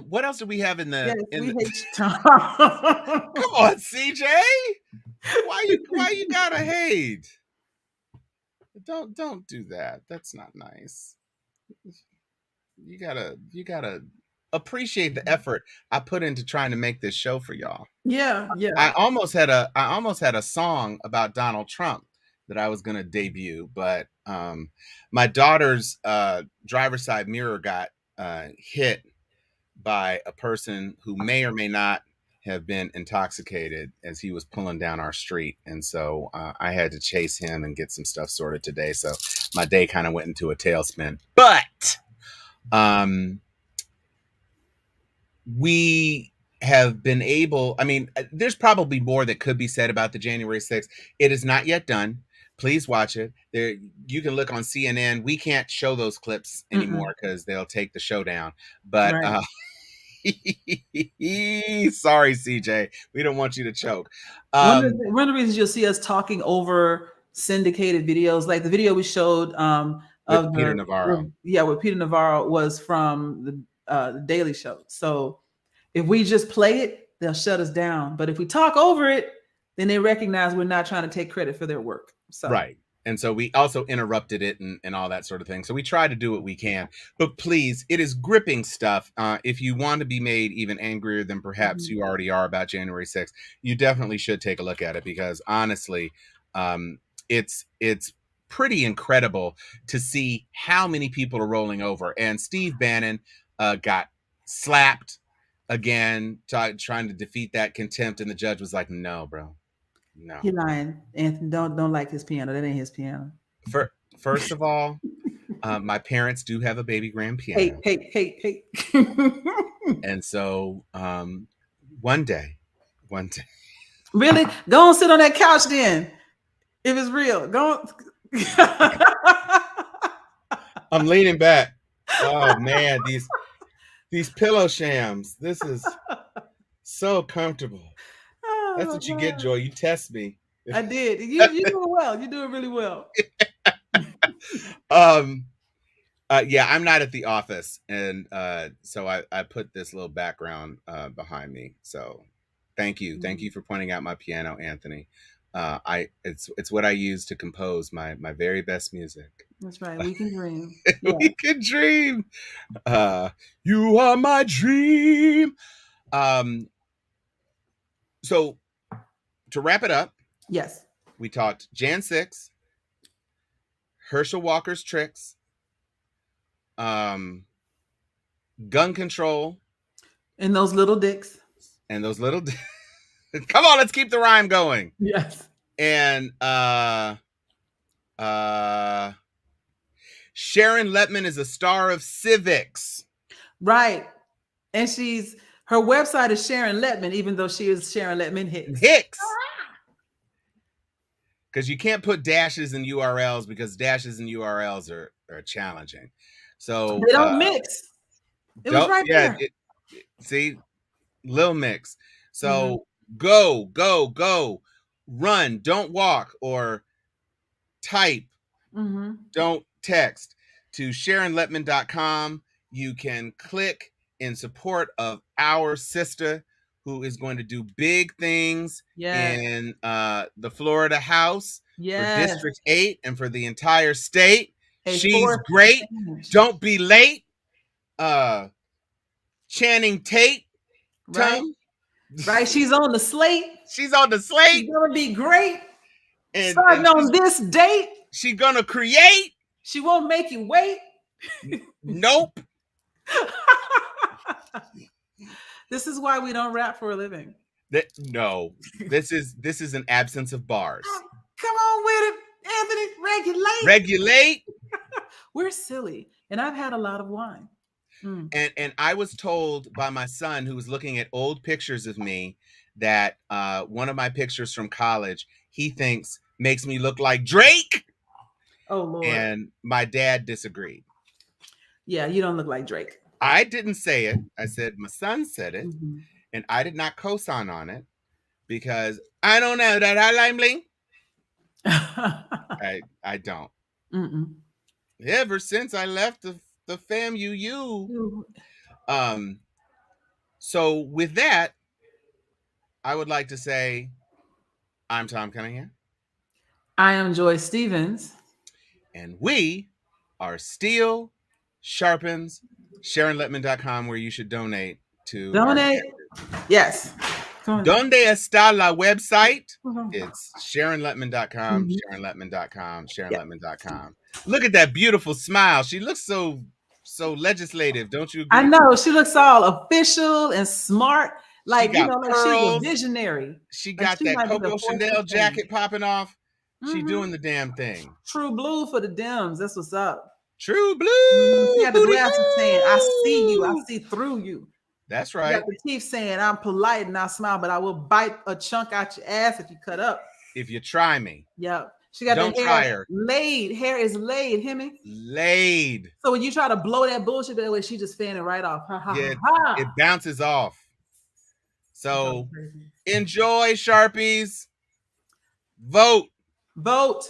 what else do we have in the? Come on, CJ. Why you gotta hate? Don't do that. That's not nice. You gotta appreciate the effort I put into trying to make this show for y'all. Yeah. I almost had a song about Donald Trump that I was gonna debut, but my daughter's driver's side mirror got hit by a person who may or may not have been intoxicated as he was pulling down our street. And so I had to chase him and get some stuff sorted today. So my day kind of went into a tailspin. But We have been able, I mean, there's probably more that could be said about the January 6th. It is not yet done. Please watch it. There, you can look on CNN. We can't show those clips anymore because they'll take the show down. But Right. sorry, CJ, we don't want you to choke. One of the reasons you'll see us talking over syndicated videos, like the video we showed with Peter Navarro. With Peter Navarro was from the Daily Show. So if we just play it, they'll shut us down. But if we talk over it, then they recognize we're not trying to take credit for their work. So right. And so we also interrupted it and all that sort of thing. So we try to do what we can. But please, it is gripping stuff. If you want to be made even angrier than perhaps you already are about January 6th, you definitely should take a look at it because honestly, it's pretty incredible to see how many people are rolling over. And Steve Bannon got slapped again, trying to defeat that contempt. And the judge was like, no, bro. No, he lying. Anthony, don't like his piano. That ain't his piano. First of all, my parents do have a baby grand piano. Hey. And so one day. Really? Go and sit on that couch then. If it's real. Go on. I'm leaning back. Oh man, these pillow shams. This is so comfortable. That's what you get, Joy. You test me. I did. You doing well. You're doing really well. Yeah, I'm not at the office, and so I put this little background behind me. So thank you for pointing out my piano, Anthony. It's what I use to compose my very best music. That's right. We can dream. We can dream. You are my dream. So to wrap it up, yes, we talked Jan 6, Herschel Walker's tricks, gun control, and those little dicks. Come on, let's keep the rhyme going. Yes. And Sharon Letman is a star of civics. Right. And her website is Sharon Letman, even though she is Sharon Letman Hicks. Because you can't put dashes in URLs because dashes and URLs are challenging. So they don't mix. It was right there. See, little mix. So go, run, don't walk, or type, don't text to SharonLetman.com. You can click in support of our sister who is going to do big things in the Florida House for District 8 and for the entire state. She's great. Don't be late. Channing Tate. Right. She's on the slate. She's on the slate. She's going to be great. And starting on this date. She's going to create. She won't make you wait. Nope. This is why we don't rap for a living. No, this is an absence of bars. Come on with it, Anthony. Regulate. We're silly, and I've had a lot of wine. And I was told by my son, who was looking at old pictures of me, that one of my pictures from college he thinks makes me look like Drake. Oh Lord! And my dad disagreed. Yeah, you don't look like Drake. I didn't say it. I said my son said it, and I did not co-sign on it because I don't know that I like bling. I don't. Ever since I left the FAMUU. So with that, I would like to say, I'm Tom Cunningham. I am Joy Stevens. And we are Steel Sharpens, SharonLetman.com, where you should donate to. Donate. Yes. Donde está la website? It's SharonLetman.com, SharonLetman.com, SharonLetman.com. Look at that beautiful smile. She looks so legislative, don't you agree? I know. She looks all official and smart. Like, she's a visionary. She got that Coco Chanel jacket popping off. She doing the damn thing. True blue for the Dems. That's what's up. True blue. She got the Hootie glasses saying, I see you. I hoo. see through you. That's You right. got the teeth saying, I'm polite and I smile, but I will bite a chunk out your ass if you cut up. If you try me. Yep. She got Don't the try hair her. laid. Hair is laid, hear me? Laid. So when you try to blow that bullshit that way, she just fanning right off. Ha, ha, Yeah, ha, it ha. bounces off. So Crazy. enjoy, Sharpies. Vote. Vote.